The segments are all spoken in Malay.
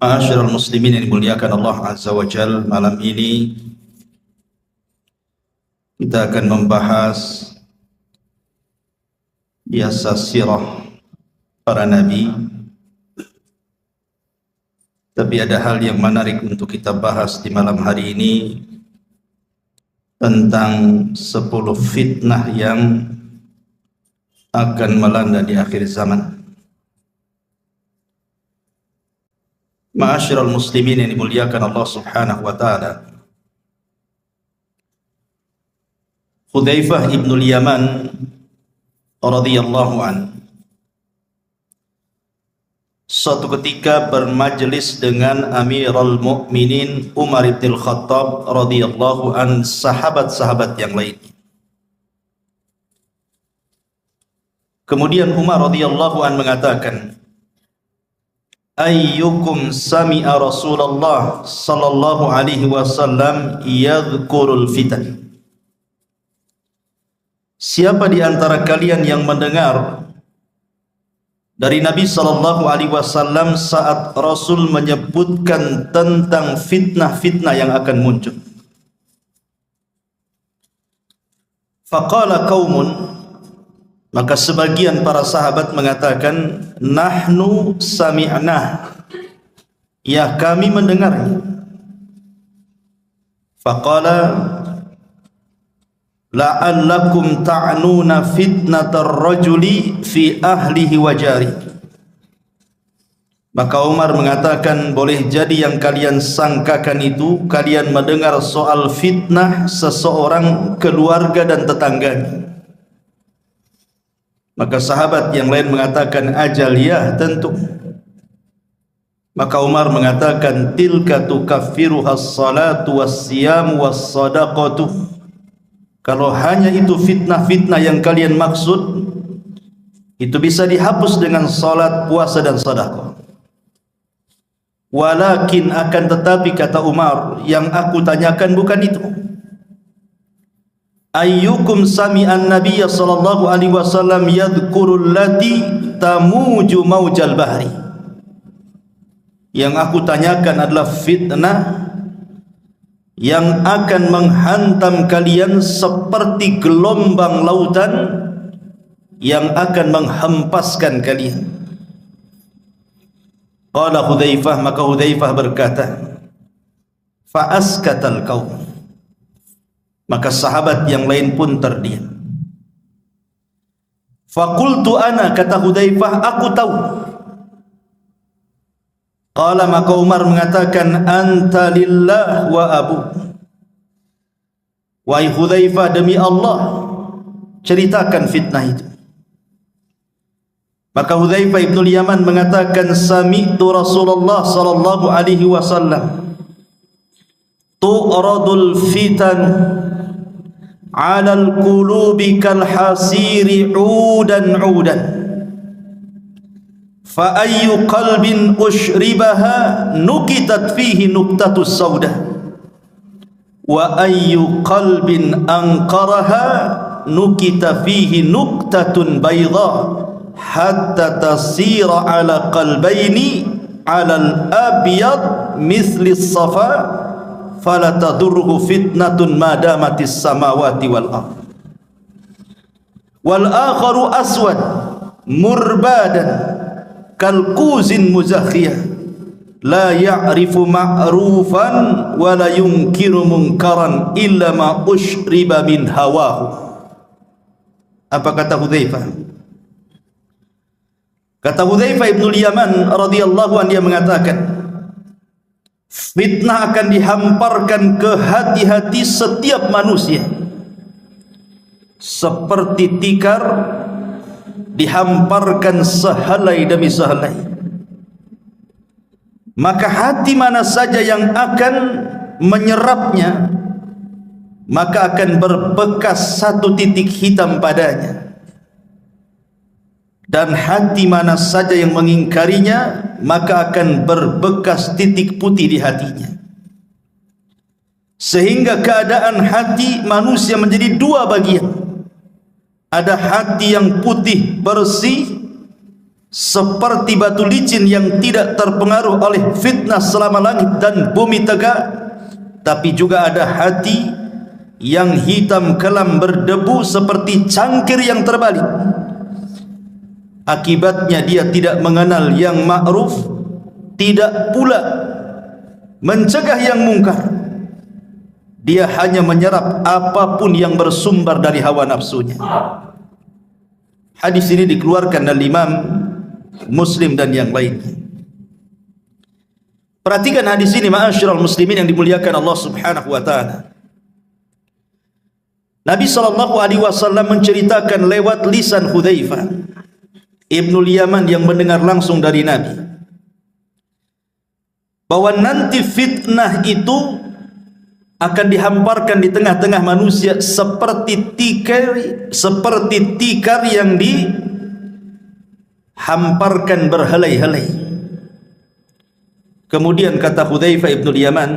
Ma'asyiral muslimin yang dimuliakan Allah Azza wa Jal, malam ini kita akan membahas biasa sirah para nabi. Tapi ada hal yang menarik untuk kita bahas di malam hari ini tentang 10 fitnah yang akan melanda di akhir zaman. Ma'asyiral muslimin yang dimuliakan Allah Subhanahu wa taala. Hudzaifah ibn al-Yaman radhiyallahu an suatu ketika bermajlis dengan Amirul Mukminin Umar bin Khattab radhiyallahu an, sahabat-sahabat yang lain. Kemudian Umar radhiyallahu an mengatakan, ayyukum sami'a Rasulullah sallallahu alaihi wasallam yadhkurul fitan. Siapa di antara kalian yang mendengar dari Nabi sallallahu alaihi wasallam saat Rasul menyebutkan tentang fitnah-fitnah yang akan muncul? Faqala qaumun, maka sebagian para sahabat mengatakan, nahnu sami'na, ya kami mendengarnya. Faqala la'allakum ta'nuna fitnatar rajuli fi ahlihi wa jari. Maka Umar mengatakan, boleh jadi yang kalian sangkakan itu kalian mendengar soal fitnah seseorang, keluarga dan tetangganya. Maka sahabat yang lain mengatakan, ajal ya, tentu. Maka Umar mengatakan, tilka tukaffiruha as-salatu was-siyamu was-sadaqatu. Kalau hanya itu fitnah-fitnah yang kalian maksud, itu bisa dihapus dengan salat, puasa dan sedekah. Walakin, akan tetapi, kata Umar, yang aku tanyakan bukan itu. Ayyukum sami'an nabiyya sallallahu alaihi wasallam yadhkurul lati tamuju maujal bahri. Yang aku tanyakan adalah fitnah yang akan menghantam kalian seperti gelombang lautan yang akan menghempaskan kalian. Qala Hudzaifah, maka Hudzaifah berkata, fa askatal qaum. Maka sahabat yang lain pun terdiam. Faqultu ana, kata Hudzaifah, aku tahu. Qala, maka Umar mengatakan, anta lillah wa abu. Wahai Hudzaifah, demi Allah, ceritakan fitnah itu. Maka Hudzaifah ibn al-Yaman mengatakan, sami'tu Rasulullah sallallahu alaihi wasallam tu'radul fitan 'alal qulubi kal hasiri 'udan 'udan. Fa ayyu qalbin ushribaha nukitat fihi nuktatus sauda wa ayyu qalbin anqaraha nukita fihi nuktatun bayda hatta tasira ala qalbaini ala al-abyad misli as-safa fala tadurruhu fitnatun ma damatis samawati wal ardh. Wal akharu aswad murbadan kalkuzin muzakhiyah la ya'rifu ma'rufan wa la yunkiru munkaran illa ma ushriba min hawahu. Apa kata Hudzaifah? Kata Hudzaifah ibn al-Yaman radhiyallahu anhu, dia mengatakan, fitnah akan dihamparkan ke hati-hati setiap manusia seperti tikar dihamparkan sehelai demi sehelai. Maka hati mana saja yang akan menyerapnya, maka akan berbekas satu titik hitam padanya. Dan hati mana saja yang mengingkarinya, maka akan berbekas titik putih di hatinya. Sehingga keadaan hati manusia menjadi dua bagian. Ada hati yang putih bersih, seperti batu licin yang tidak terpengaruh oleh fitnah selama langit dan bumi tegak, tapi juga ada hati yang hitam kelam berdebu seperti cangkir yang terbalik. Akibatnya dia tidak mengenal yang ma'ruf, tidak pula mencegah yang mungkar. Dia hanya menyerap apapun yang bersumber dari hawa nafsunya. Hadis ini dikeluarkan oleh Imam Muslim dan yang lainnya. Perhatikan hadis ini, ma'asyiral muslimin yang dimuliakan Allah Subhanahu wa taala. Nabi sallallahu alaihi wasallam menceritakan lewat lisan Hudzaifah Ibnul Yaman yang mendengar langsung dari Nabi, bahwa nanti fitnah itu akan dihamparkan di tengah-tengah manusia seperti tikar yang dihamparkan berhelai-helai. Kemudian kata Hudzaifah Ibnul Yaman,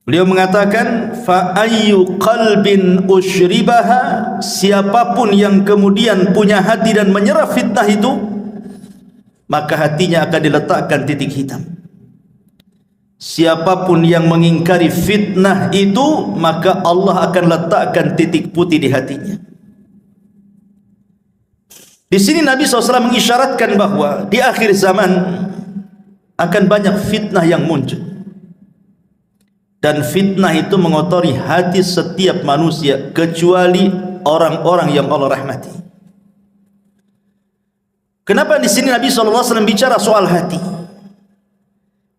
beliau mengatakan, fa ayyu qalbin ushribaha, siapapun yang kemudian punya hati dan menyerap fitnah itu, maka hatinya akan diletakkan titik hitam. Siapapun yang mengingkari fitnah itu, maka Allah akan letakkan titik putih di hatinya. Di sini Nabi SAW mengisyaratkan bahwa di akhir zaman akan banyak fitnah yang muncul, dan fitnah itu mengotori hati setiap manusia kecuali orang-orang yang Allah rahmati. Kenapa di sini Nabi SAW bicara soal hati?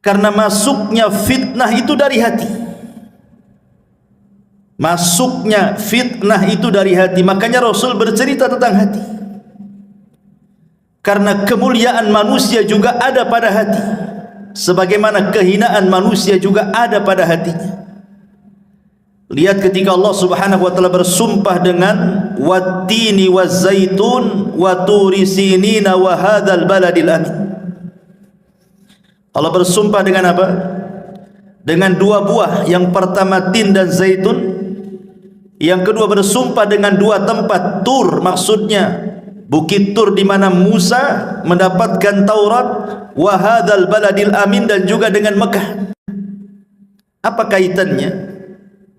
Karena masuknya fitnah itu dari hati. Masuknya fitnah itu dari hati. Makanya Rasul bercerita tentang hati. Karena kemuliaan manusia juga ada pada hati, sebagaimana kehinaan manusia juga ada pada hatinya. Lihat ketika Allah Subhanahu wa taala bersumpah dengan wattini wazzaitun wa turi sinina wa hadzal baladil amin. Allah bersumpah dengan apa? Dengan dua buah. Yang pertama tin dan zaitun. Yang kedua bersumpah dengan dua tempat, Tur, maksudnya Bukit Tur di mana Musa mendapatkan Taurat, wa hadzal baladil amin, dan juga dengan Mekah. Apa kaitannya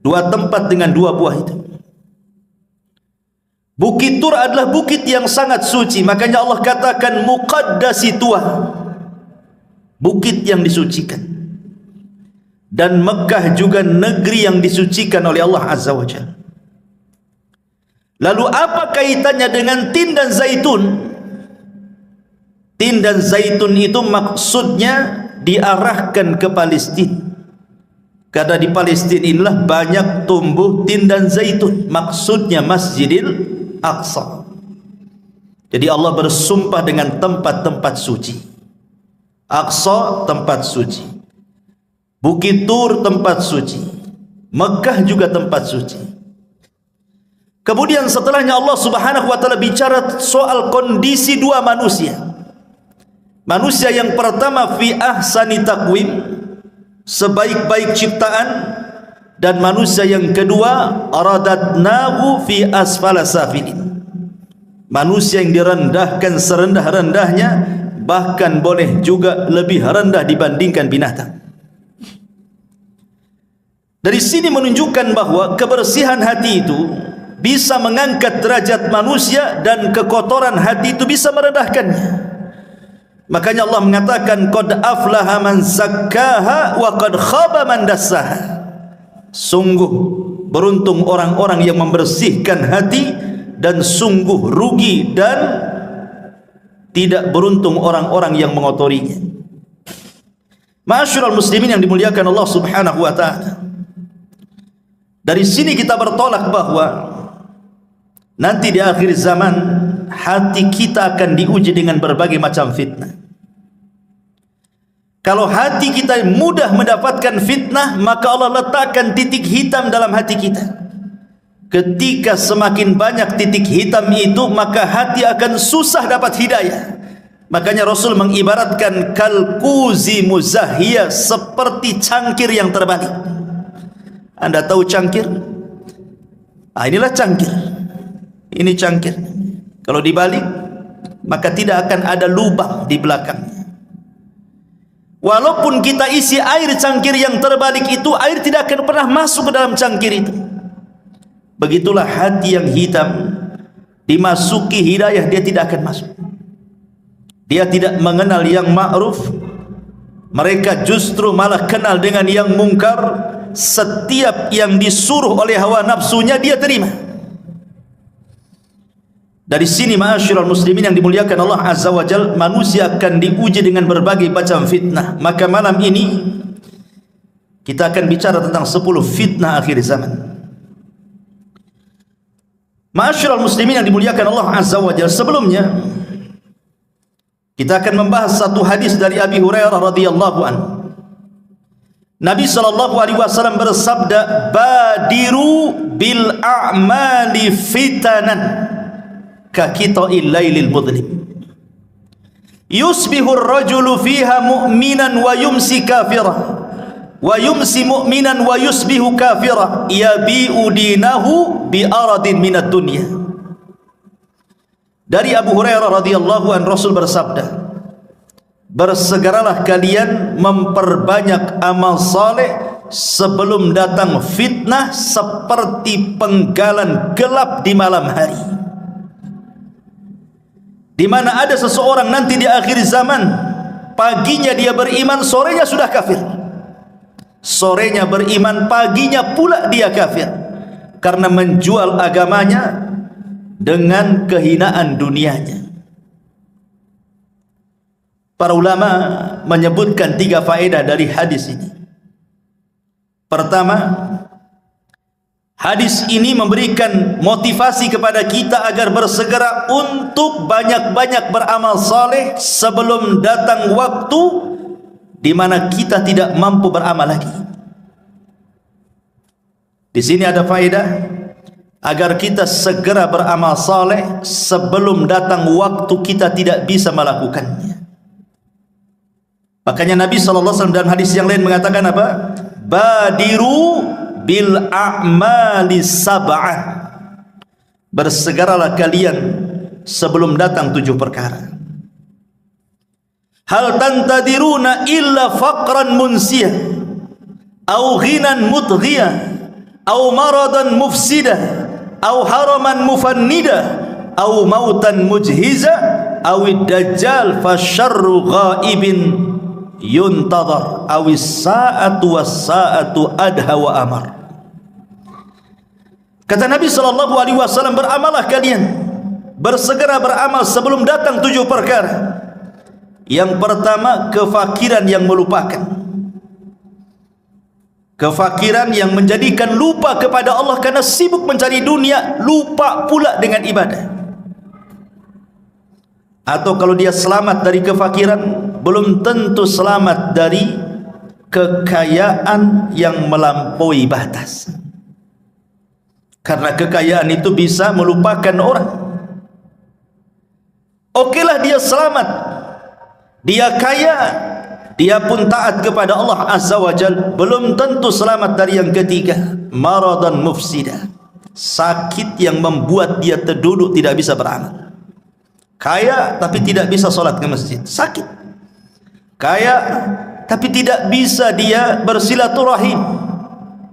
dua tempat dengan dua buah itu? Bukit Tur adalah bukit yang sangat suci, makanya Allah katakan muqaddasi Tuah, bukit yang disucikan. Dan Mekah juga negeri yang disucikan oleh Allah Azza wa Jalla. Lalu apa kaitannya dengan tin dan zaitun? Tin dan zaitun itu maksudnya diarahkan ke Palestina, karena di Palestina inilah banyak tumbuh tin dan zaitun, maksudnya Masjidil Aqsa. Jadi Allah bersumpah dengan tempat-tempat suci. Aqsa tempat suci, Bukit Tur tempat suci, Mekah juga tempat suci. Kemudian setelahnya Allah Subhanahu wa taala bicara soal kondisi dua manusia. Manusia yang pertama fi ahsani taqwim, sebaik-baik ciptaan, dan manusia yang kedua aradatnahu fi asfala safilin, manusia yang direndahkan serendah-rendahnya, bahkan boleh juga lebih rendah dibandingkan binatang. Dari sini menunjukkan bahwa kebersihan hati itu bisa mengangkat derajat manusia, dan kekotoran hati itu bisa merendahkannya. Makanya Allah mengatakan qad aflaha man zakkaha wa qad khaba man dassaha. Sungguh beruntung orang-orang yang membersihkan hati, dan sungguh rugi dan tidak beruntung orang-orang yang mengotorinya. Ma'asyiral muslimin yang dimuliakan Allah Subhanahu wa taala, dari sini kita bertolak bahwa nanti di akhir zaman hati kita akan diuji dengan berbagai macam fitnah. Kalau hati kita mudah mendapatkan fitnah, maka Allah letakkan titik hitam dalam hati kita. Ketika semakin banyak titik hitam itu, maka hati akan susah dapat hidayah. Makanya Rasul mengibaratkan kalkuzi muzahiyah, seperti cangkir yang terbalik. Anda tahu cangkir? Inilah cangkir. Ini cangkir. Kalau dibalik, maka tidak akan ada lubang di belakangnya. Walaupun kita isi air cangkir yang terbalik itu, air tidak akan pernah masuk ke dalam cangkir itu. Begitulah hati yang hitam, dimasuki hidayah dia tidak akan masuk. Dia tidak mengenal yang ma'ruf, mereka justru malah kenal dengan yang mungkar. Setiap yang disuruh oleh hawa nafsunya dia terima. Dari sini ma'asyiral muslimin yang dimuliakan Allah Azza wa Jalla, manusia akan diuji dengan berbagai macam fitnah. Maka malam ini kita akan bicara tentang 10 fitnah akhir zaman. Ma'asyiral muslimin yang dimuliakan Allah Azza wa Jalla, sebelumnya kita akan membahas satu hadis dari Abi Hurairah radhiyallahu anhu. Nabi sallallahu alaihi wasallam bersabda, "Badiru bil a'mali fitanan ka qita'il lailil mudlim. Yusbihu ar-rajulu fiha mu'minan wa yumsi kafiran, wa yumsi mu'minan wa yusbihu kafiran, yabi'u dinahu bi aradin minad dunya." Dari Abu Hurairah radhiyallahu anhu, Rasul bersabda, bersegeralah kalian memperbanyak amal saleh sebelum datang fitnah seperti penggalan gelap di malam hari. Di mana ada seseorang nanti di akhir zaman, paginya dia beriman, sorenya sudah kafir. Sorenya beriman, paginya pula dia kafir, karena menjual agamanya dengan kehinaan dunianya. Para ulama menyebutkan 3 faedah dari hadis ini. Pertama, hadis ini memberikan motivasi kepada kita agar bersegera untuk banyak-banyak beramal saleh sebelum datang waktu di mana kita tidak mampu beramal lagi. Di sini ada faedah agar kita segera beramal saleh sebelum datang waktu kita tidak bisa melakukannya. Makanya Nabi SAW dalam hadis yang lain mengatakan apa? Badiru bil a'mali sab'ah. Bersegeralah kalian sebelum datang 7 perkara. Hal tantadiruna illa faqran munsiyah, au ghinan mutghiyah, au maradan mufsidah, au haraman mufannida, au mautan mujhiza, au dajjal fasyarru ghaibin yuntadhar, awis sa'atu was sa'atu adha wa amar. Kata Nabi sallallahu alaihi wasallam, beramalah kalian, bersegera beramal sebelum datang 7 perkara. Yang pertama, kefakiran yang melupakan. Kefakiran yang menjadikan lupa kepada Allah karena sibuk mencari dunia, lupa pula dengan ibadah. Atau kalau dia selamat dari kefakiran, belum tentu selamat dari kekayaan yang melampaui batas. Karena kekayaan itu bisa melupakan orang. Okelah dia selamat, dia kaya, dia pun taat kepada Allah Azza wa Jalla, belum tentu selamat dari yang ketiga, maradan mufsida, sakit yang membuat dia terduduk tidak bisa beramal. Kaya tapi tidak bisa sholat ke masjid, sakit. Kaya tapi tidak bisa dia bersilaturahim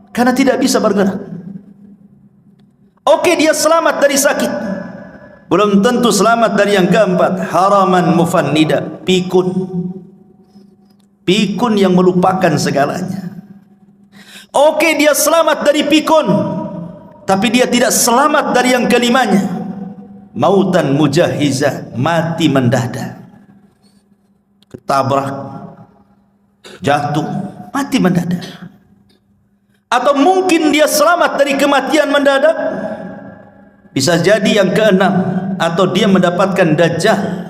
karena tidak bisa bergerak. Oke, dia selamat dari sakit, belum tentu selamat dari yang keempat, haraman mufannida, pikun. Pikun yang melupakan segalanya. Oke, dia selamat dari pikun, tapi dia tidak selamat dari yang kelimanya, mautan mujahiza, mati mendadak, ketabrak, jatuh, mati mendadak. Atau mungkin dia selamat dari kematian mendadak, bisa jadi yang keenam, atau dia mendapatkan dajjal.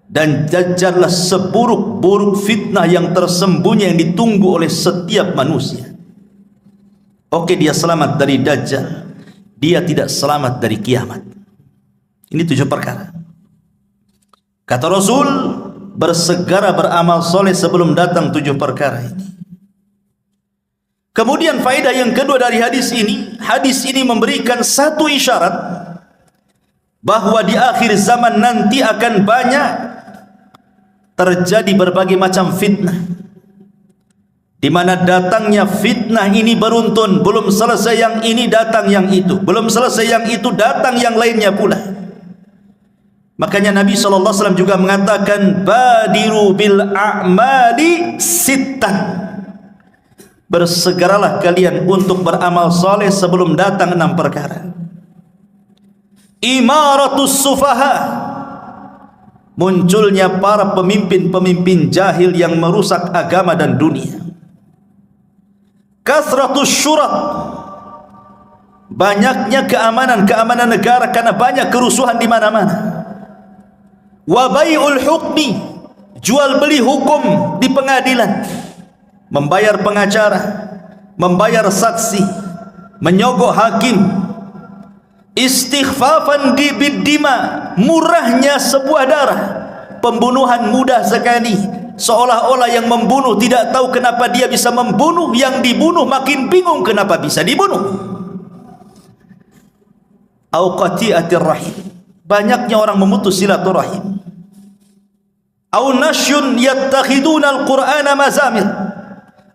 Dan dajjallah seburuk-buruk fitnah yang tersembunyi yang ditunggu oleh setiap manusia. Oke, dia selamat dari dajjal, dia tidak selamat dari kiamat. Ini 7 perkara. Kata Rasul, bersegera beramal soleh sebelum datang 7 perkara ini. Kemudian faedah yang kedua dari hadis ini memberikan satu isyarat bahwa di akhir zaman nanti akan banyak terjadi berbagai macam fitnah, di mana datangnya fitnah ini beruntun, belum selesai yang ini datang yang itu, belum selesai yang itu datang yang lainnya pula. Makanya Nabi SAW juga mengatakan, badiru bil a'mali sittan, bersegeralah kalian untuk beramal soleh sebelum datang 6 perkara. Imaratus sufaha, munculnya para pemimpin-pemimpin jahil yang merusak agama dan dunia. Kasratus syurat, banyaknya keamanan negara karena banyak kerusuhan di mana-mana. Wa bai'ul hukmi, jual beli hukum di pengadilan, membayar pengacara, membayar saksi, menyogok hakim. Istighfafan biddima, murahnya sebuah darah, pembunuhan mudah sekali, seolah-olah yang membunuh tidak tahu kenapa dia bisa membunuh, yang dibunuh makin bingung kenapa bisa dibunuh. Au qati'atir rahim, banyaknya orang memutus silaturahim. Au nasyun yattakhiduna al-Qur'ana mazamir,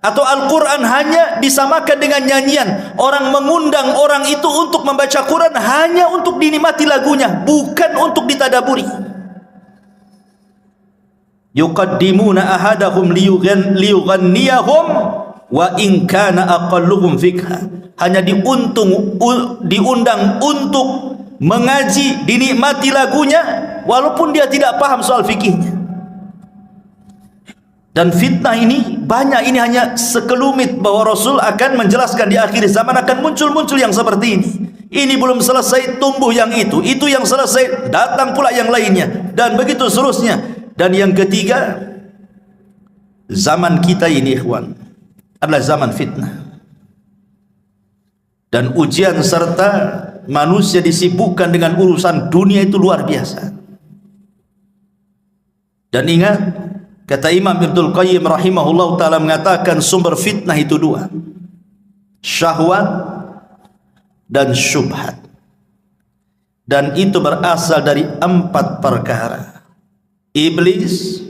atau Al-Quran hanya disamakan dengan nyanyian. Orang mengundang orang itu untuk membaca Quran hanya untuk dinikmati lagunya, bukan untuk ditadaburi. Yuqaddimuna ahadahum liyughanniyahum wa in kana aqalluhum fikha, hanya diundang untuk mengaji, dinikmati lagunya walaupun dia tidak paham soal fikihnya. Dan fitnah ini banyak, ini hanya sekelumit bahwa Rasul akan menjelaskan di akhir zaman akan muncul yang seperti ini. Ini belum selesai tumbuh yang itu yang selesai datang pula yang lainnya, dan begitu seterusnya. Dan yang ketiga, zaman kita ini ikhwan adalah zaman fitnah dan ujian, serta manusia disibukkan dengan urusan dunia itu luar biasa. Dan ingat, kata Imam Ibnul Qayyim rahimahullah ta'ala mengatakan sumber fitnah itu 2, syahwat dan syubhat, dan itu berasal dari 4 perkara: iblis,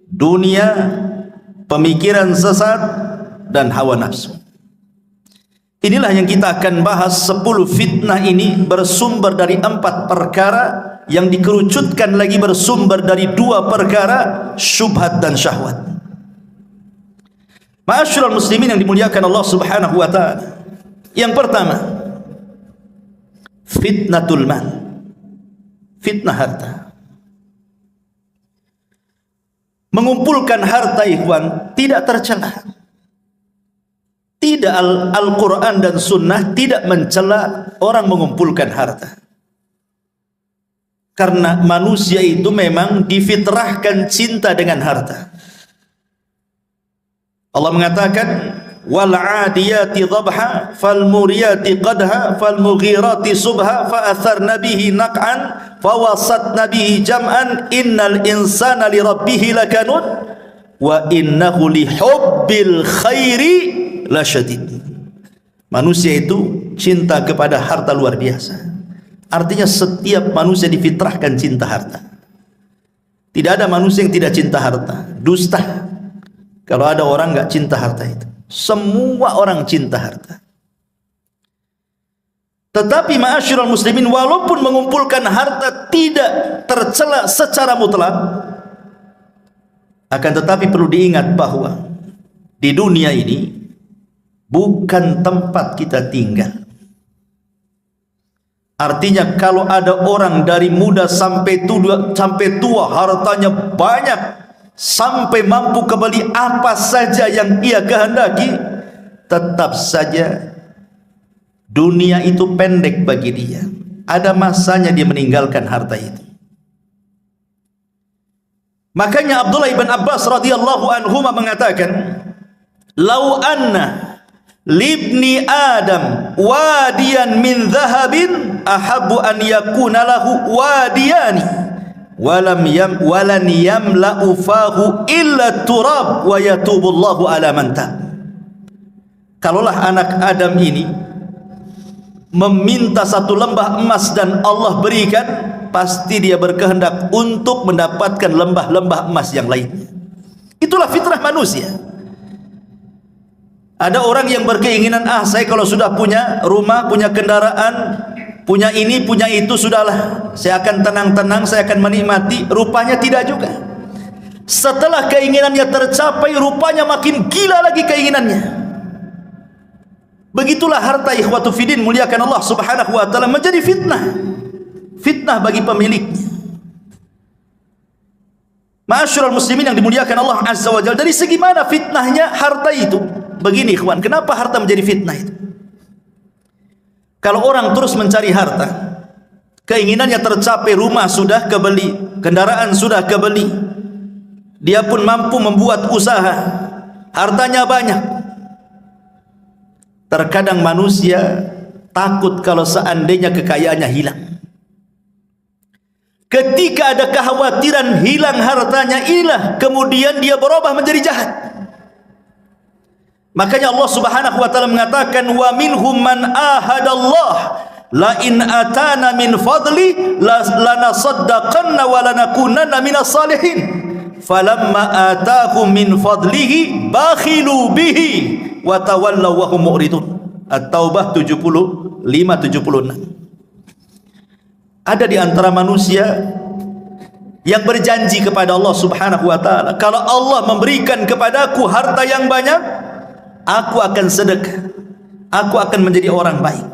dunia, pemikiran sesat, dan hawa nafsu. Inilah yang kita akan bahas. 10 fitnah ini bersumber dari 4 perkara, yang dikerucutkan lagi bersumber dari 2 perkara, syubhat dan syahwat. Ma'asyiral muslimin yang dimuliakan Allah Subhanahu wa taala. Yang pertama, fitnatul mal, fitnah harta. Mengumpulkan harta ikhwan tidak tercela. Tidak, Al-Quran dan Sunnah tidak mencela orang mengumpulkan harta. Karena manusia itu memang difitrahkan cinta dengan harta. Allah mengatakan, wal 'adiyati dhabha fal muriyati qadha fal mughirati subha fa atharna bihi naq'an fa wasatna bihi jam'an innal insana li rabbih lakanud wa innahu li hubbil khairi lasyadid. Manusia itu cinta kepada harta luar biasa. Artinya setiap manusia difitrahkan cinta harta. Tidak ada manusia yang tidak cinta harta. Dusta kalau ada orang enggak cinta harta itu. Semua orang cinta harta. Tetapi ma'asyiral muslimin, walaupun mengumpulkan harta tidak tercela secara mutlak, akan tetapi perlu diingat bahwa di dunia ini bukan tempat kita tinggal. Artinya kalau ada orang dari muda sampai tua hartanya banyak, sampai mampu kembali apa saja yang ia kehendaki, tetap saja dunia itu pendek bagi dia. Ada masanya dia meninggalkan harta itu. Makanya Abdullah ibn Abbas radhiyallahu anhuma mengatakan, "Lau anna libni Adam wadiyan min dhahabin ahabbu an yakuna lahu wadiyani walan yamla'u fahu illa turab wa yatubullahu ala man tab." Kalaulah anak Adam ini meminta satu lembah emas dan Allah berikan, pasti dia berkehendak untuk mendapatkan lembah-lembah emas yang lainnya. Itulah fitrah manusia. Ada orang yang berkeinginan, saya kalau sudah punya rumah, punya kendaraan, punya ini, punya itu, sudahlah, saya akan tenang-tenang, saya akan menikmati. Rupanya tidak juga. Setelah keinginannya tercapai, rupanya makin gila lagi keinginannya. Begitulah harta, ikhwatu fiddin, muliakan Allah subhanahu wa ta'ala, menjadi fitnah. Fitnah bagi pemiliknya. Ma'asyiral muslimin yang dimuliakan Allah azza wa jalla, dari segi mana fitnahnya harta itu? Begini ikhwan, kenapa harta menjadi fitnah itu? Kalau orang terus mencari harta, keinginannya tercapai, rumah sudah kebeli, kendaraan sudah kebeli, dia pun mampu membuat usaha, hartanya banyak. Terkadang manusia takut kalau seandainya kekayaannya hilang. Ketika ada kekhawatiran hilang hartanya, inilah kemudian dia berubah menjadi jahat. Makanya Allah subhanahu wa ta'ala mengatakan, wa minhum man ahadallah la in atana min fadli lanasaddaqanna wa lanakunanna minas salihin falamma atahum min fadlihi bakhilu bihi wa tawallaw wa hum mu'ridun. At-Taubah 75-76. Ada di antara manusia yang berjanji kepada Allah subhanahu wa ta'ala, kalau Allah memberikan kepadaku harta yang banyak, aku akan sedekah, aku akan menjadi orang baik.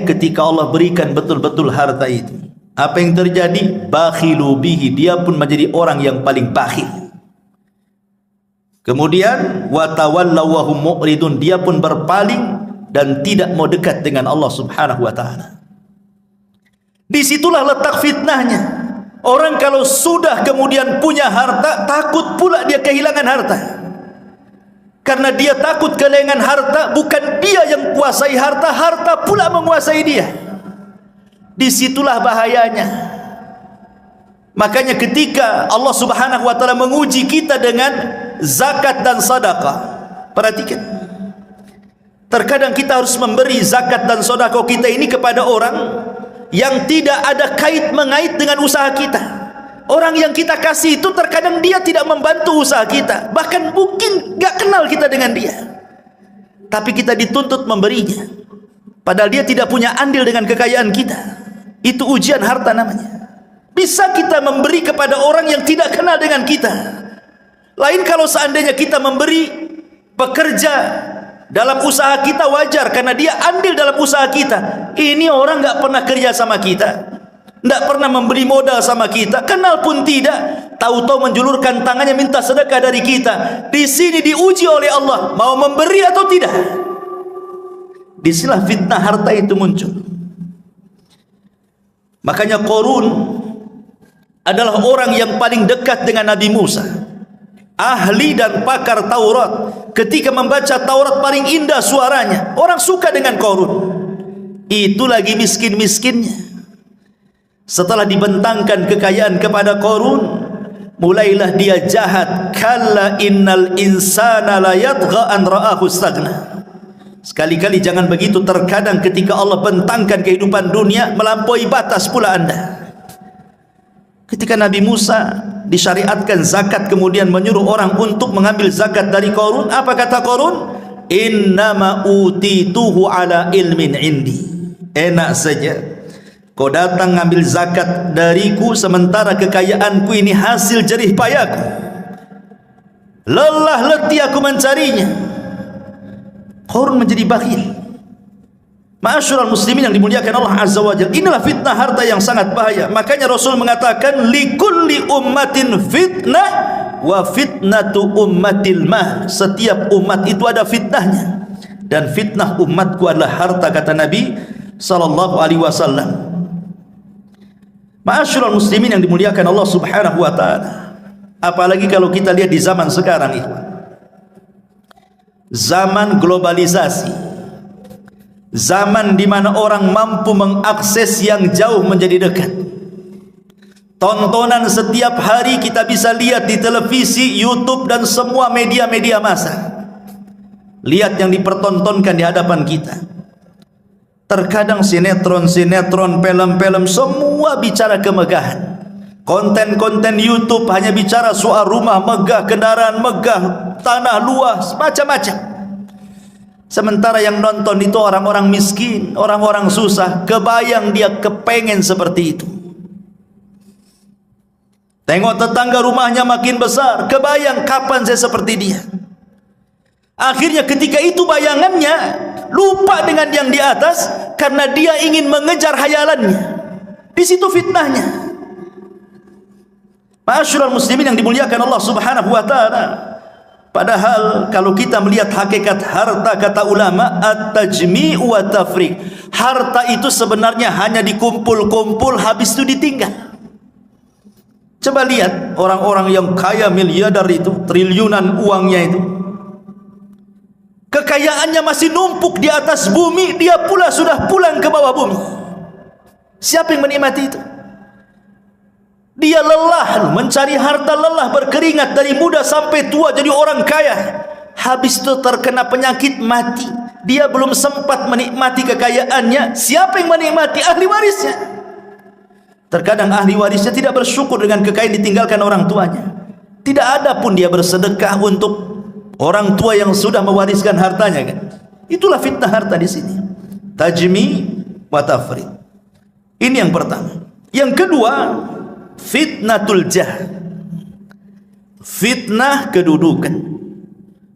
Ketika Allah berikan betul-betul harta itu, apa yang terjadi? Bakhilu bihi, dia pun menjadi orang yang paling bakhil. Kemudian watawallaw wa hum mu'ridun, dia pun berpaling dan tidak mau dekat dengan Allah subhanahu wa ta'ala. Disitulah letak fitnahnya. Orang kalau sudah kemudian punya harta, takut pula dia kehilangan harta. Karena dia takut kehilangan harta, bukan dia yang kuasai harta, harta pula menguasai dia. Disitulah bahayanya. Makanya ketika Allah subhanahu wa ta'ala menguji kita dengan zakat dan sedekah, perhatikan, terkadang kita harus memberi zakat dan sedekah kita ini kepada orang yang tidak ada kait mengait dengan usaha kita. Orang yang kita kasih itu terkadang dia tidak membantu usaha kita, bahkan mungkin gak kenal kita dengan dia, tapi kita dituntut memberinya, padahal dia tidak punya andil dengan kekayaan kita. Itu ujian harta namanya. Bisa kita memberi kepada orang yang tidak kenal dengan kita. Lain kalau seandainya kita memberi pekerja dalam usaha kita, wajar karena dia andil dalam usaha kita. Ini orang gak pernah kerja sama kita, tidak pernah memberi modal sama kita, kenal pun tidak, tahu-tahu menjulurkan tangannya minta sedekah dari kita. Di sini diuji oleh Allah, mau memberi atau tidak. Disinilah fitnah harta itu muncul. Makanya Qarun adalah orang yang paling dekat dengan Nabi Musa, ahli dan pakar Taurat. Ketika membaca Taurat paling indah suaranya, orang suka dengan Qarun. Itu lagi miskin-miskinnya. Setelah dibentangkan kekayaan kepada Qarun, mulailah dia jahat. Kalla innal insana la yatgha an ra'ahu istaghna. Sekali-kali jangan begitu. Terkadang ketika Allah bentangkan kehidupan dunia, melampaui batas pula anda. Ketika Nabi Musa disyariatkan zakat, kemudian menyuruh orang untuk mengambil zakat dari Qarun, apa kata Qarun? Innama utituhu ala ilmin indi. Enak saja kau datang ngambil zakat dariku, sementara kekayaanku ini hasil jerih payahku. Lelah letih aku mencarinya. Qarun menjadi bakhil. Ma'asyiral muslimin yang dimuliakan Allah azza wa jalla, inilah fitnah harta yang sangat bahaya. Makanya Rasul mengatakan, likulli ummatin fitnah wa fitnatu ummatil mal. Setiap umat itu ada fitnahnya, dan fitnah umatku adalah harta, kata Nabi sallallahu alaihi wasallam. Ma'asyiral muslimin yang dimuliakan Allah subhanahu wa ta'ala, apalagi kalau kita lihat di zaman sekarang ini, zaman globalisasi, zaman di mana orang mampu mengakses yang jauh menjadi dekat. Tontonan setiap hari kita bisa lihat di televisi, YouTube, dan semua media-media massa. Lihat yang dipertontonkan di hadapan kita. Terkadang sinetron, film-film semua bicara kemegahan. Konten-konten YouTube hanya bicara soal rumah megah, kendaraan megah, tanah luas, macam-macam. Sementara yang nonton itu orang-orang miskin, orang-orang susah. Kebayang dia kepengen seperti itu. Tengok tetangga rumahnya makin besar, kebayang kapan saya seperti dia. Akhirnya ketika itu bayangannya lupa dengan yang di atas, karena dia ingin mengejar hayalannya. Di situ fitnahnya. Ma'asyiral muslimin yang dimuliakan Allah Subhanahu wa taala. Padahal kalau kita melihat hakikat harta, kata ulama, at-tajmi' wa tafriq. Harta itu sebenarnya hanya dikumpul-kumpul, habis itu ditinggal. Coba lihat orang-orang yang kaya miliarder itu, triliunan uangnya itu, kekayaannya masih numpuk di atas bumi, dia pula sudah pulang ke bawah bumi. Siapa yang menikmati itu? Dia lelah mencari harta, lelah berkeringat dari muda sampai tua jadi orang kaya. Habis itu terkena penyakit, mati. Dia belum sempat menikmati kekayaannya. Siapa yang menikmati? Ahli warisnya. Terkadang ahli warisnya tidak bersyukur dengan kekayaan ditinggalkan orang tuanya. Tidak ada pun dia bersedekah untuk orang tua yang sudah mewariskan hartanya, kan? Itulah fitnah harta di sini. Tajmi wa tafriq. Ini yang pertama. Yang kedua, fitnatul jah. Fitnah kedudukan,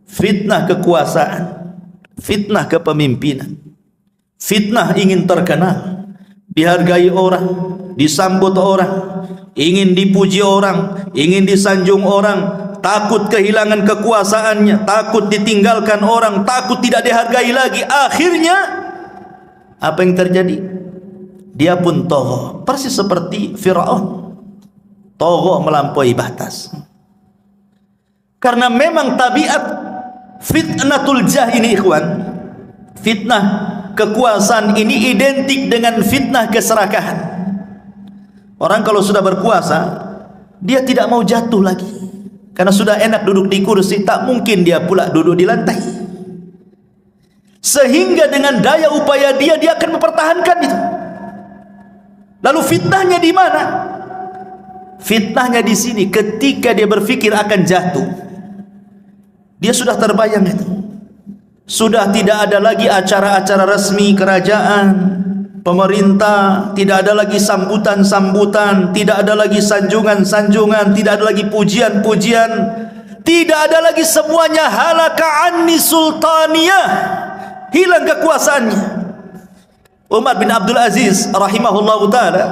fitnah kekuasaan, fitnah kepemimpinan, fitnah ingin terkenal, dihargai orang, disambut orang, ingin dipuji orang, ingin disanjung orang, takut kehilangan kekuasaannya, takut ditinggalkan orang, takut tidak dihargai lagi. Akhirnya apa yang terjadi? Dia pun tagha, persis seperti Firaun, tagha melampaui batas. Karena memang tabiat fitnatul jah ini, ikhwan, fitnah kekuasaan ini identik dengan fitnah keserakahan. Orang kalau sudah berkuasa, dia tidak mau jatuh lagi. Karena sudah enak duduk di kursi, tak mungkin dia pula duduk di lantai. Sehingga dengan daya upaya dia akan mempertahankan itu. Lalu fitnahnya di mana? Fitnahnya di sini, ketika dia berpikir akan jatuh, dia sudah terbayang itu. Sudah tidak ada lagi acara-acara resmi kerajaan, pemerintah, tidak ada lagi sambutan-sambutan, tidak ada lagi sanjungan-sanjungan, tidak ada lagi pujian-pujian, tidak ada lagi, semuanya halaka anni sultaniyah, hilang kekuasaannya. Umar bin Abdul Aziz rahimahullahu ta'ala,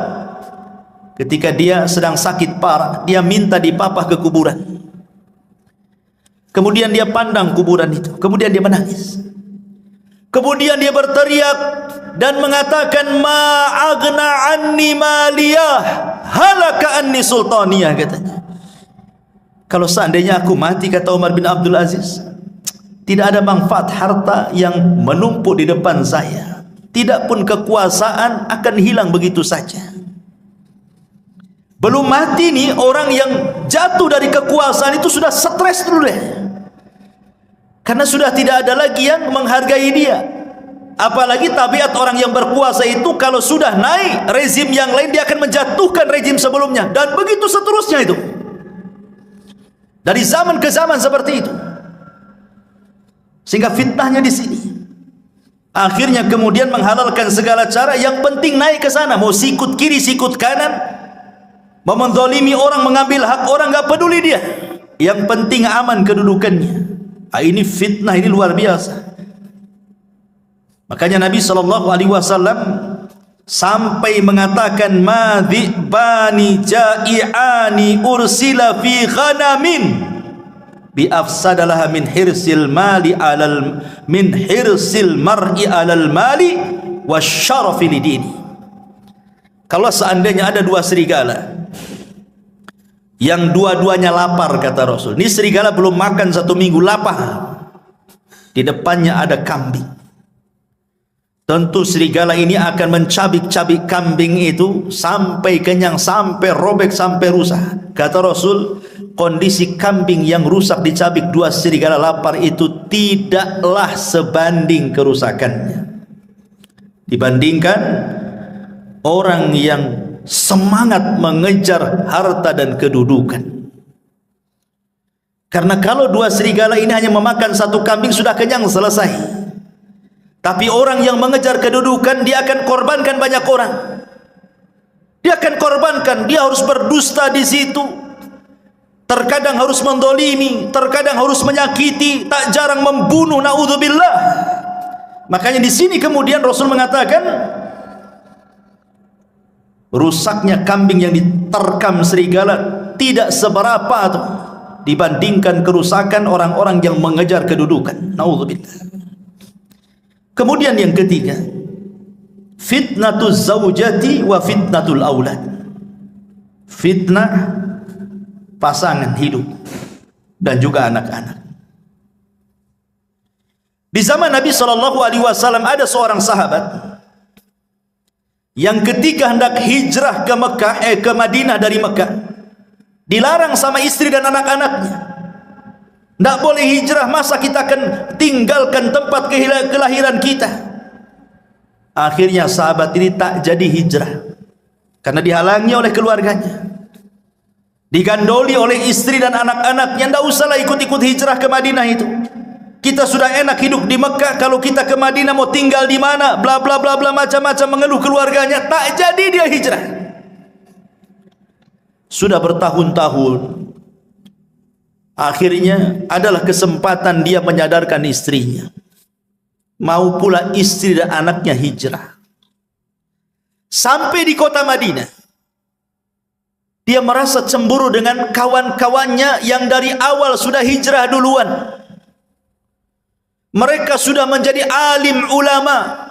ketika dia sedang sakit parah, dia minta dipapah ke kuburan. Kemudian dia pandang kuburan itu, kemudian dia menangis. Kemudian dia berteriak dan mengatakan, ma aghna anni maliyah, halaka anni sultaniyah, katanya. Kalau seandainya aku mati, kata Umar bin Abdul Aziz, tidak ada manfaat harta yang menumpuk di depan saya, tidak pun kekuasaan akan hilang begitu saja. Belum mati nih, orang yang jatuh dari kekuasaan itu sudah stres dulu deh, karena sudah tidak ada lagi yang menghargai dia. Apalagi tabiat orang yang berkuasa itu, kalau sudah naik rezim yang lain, dia akan menjatuhkan rezim sebelumnya, dan begitu seterusnya itu. Dari zaman ke zaman seperti itu. Sehingga fitnahnya di sini. Akhirnya kemudian menghalalkan segala cara, yang penting naik ke sana, mau sikut kiri sikut kanan, mau menzalimi orang, mengambil hak orang, enggak peduli dia. Yang penting aman kedudukannya. Ini fitnah, ini luar biasa. Makanya Nabi SAW sampai mengatakan, madhibani ja'i'ani ursila fi ghanamin bi afsadalaha min hirsil mali alal min hirsil mar'i alal mali wasyarafi lidini. Kalau seandainya ada dua serigala yang dua-duanya lapar, kata Rasul, ini serigala belum makan 1 minggu, lapar, di depannya ada kambing, tentu serigala ini akan mencabik-cabik kambing itu sampai kenyang, sampai robek, sampai rusak. Kata Rasul, kondisi kambing yang rusak dicabik dua serigala lapar itu tidaklah sebanding kerusakannya. dibandingkan orang yang semangat mengejar harta dan kedudukan. Karena kalau dua serigala ini hanya memakan satu kambing sudah kenyang, selesai. Tapi orang yang mengejar kedudukan, dia akan korbankan banyak orang. Dia akan korbankan, dia harus berdusta di situ. Terkadang harus mendolimi, terkadang harus menyakiti, tak jarang membunuh, naudzubillah. Makanya di sini kemudian Rasul mengatakan, rusaknya kambing yang diterkam serigala tidak seberapa tuh dibandingkan kerusakan orang-orang yang mengejar kedudukan. Naudzubillah. Kemudian yang ketiga, fitnatuz zaujati wa fitnatul aulad. Fitnah pasangan hidup dan juga anak-anak. Di zaman Nabi SAW ada seorang sahabat yang ketika hendak hijrah ke Mekah, ke Madinah dari Mekah, dilarang sama istri dan anak-anaknya. Tidak boleh hijrah, masa kita akan tinggalkan tempat kelahiran kita. Akhirnya sahabat ini tak jadi hijrah karena dihalangi oleh keluarganya, digandoli oleh istri dan anak-anaknya. Tidak usahlah ikut-ikut hijrah ke Madinah itu. Kita sudah enak hidup di Mekah, kalau kita ke Madinah mau tinggal di mana? Bla bla bla bla, macam-macam mengeluh keluarganya. Tak jadi dia hijrah. Sudah bertahun-tahun. Akhirnya adalah kesempatan dia menyadarkan istrinya. Mau pula istri dan anaknya hijrah. Sampai di kota Madinah, dia merasa cemburu dengan kawan-kawannya yang dari awal sudah hijrah duluan. Mereka sudah menjadi alim ulama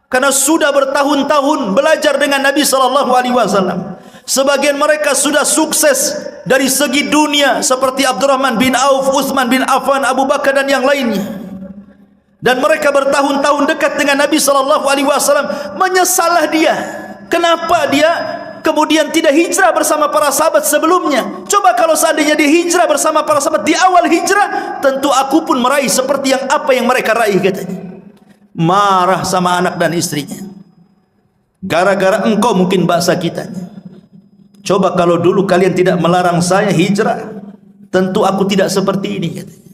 karena sudah bertahun-tahun belajar dengan Nabi SAW. Sebagian mereka sudah sukses dari segi dunia seperti Abdurrahman bin Auf, Utsman bin Affan, Abu Bakar dan yang lainnya. Dan mereka bertahun-tahun dekat dengan Nabi SAW. Menyesallah dia. Kenapa dia kemudian tidak hijrah bersama para sahabat sebelumnya? Coba kalau seandainya dia hijrah bersama para sahabat di awal hijrah, tentu aku pun meraih seperti yang apa yang mereka raih, katanya. Marah sama anak dan istrinya. Gara-gara engkau mungkin bahasa kitanya. Coba kalau dulu kalian tidak melarang saya hijrah, tentu aku tidak seperti ini, katanya.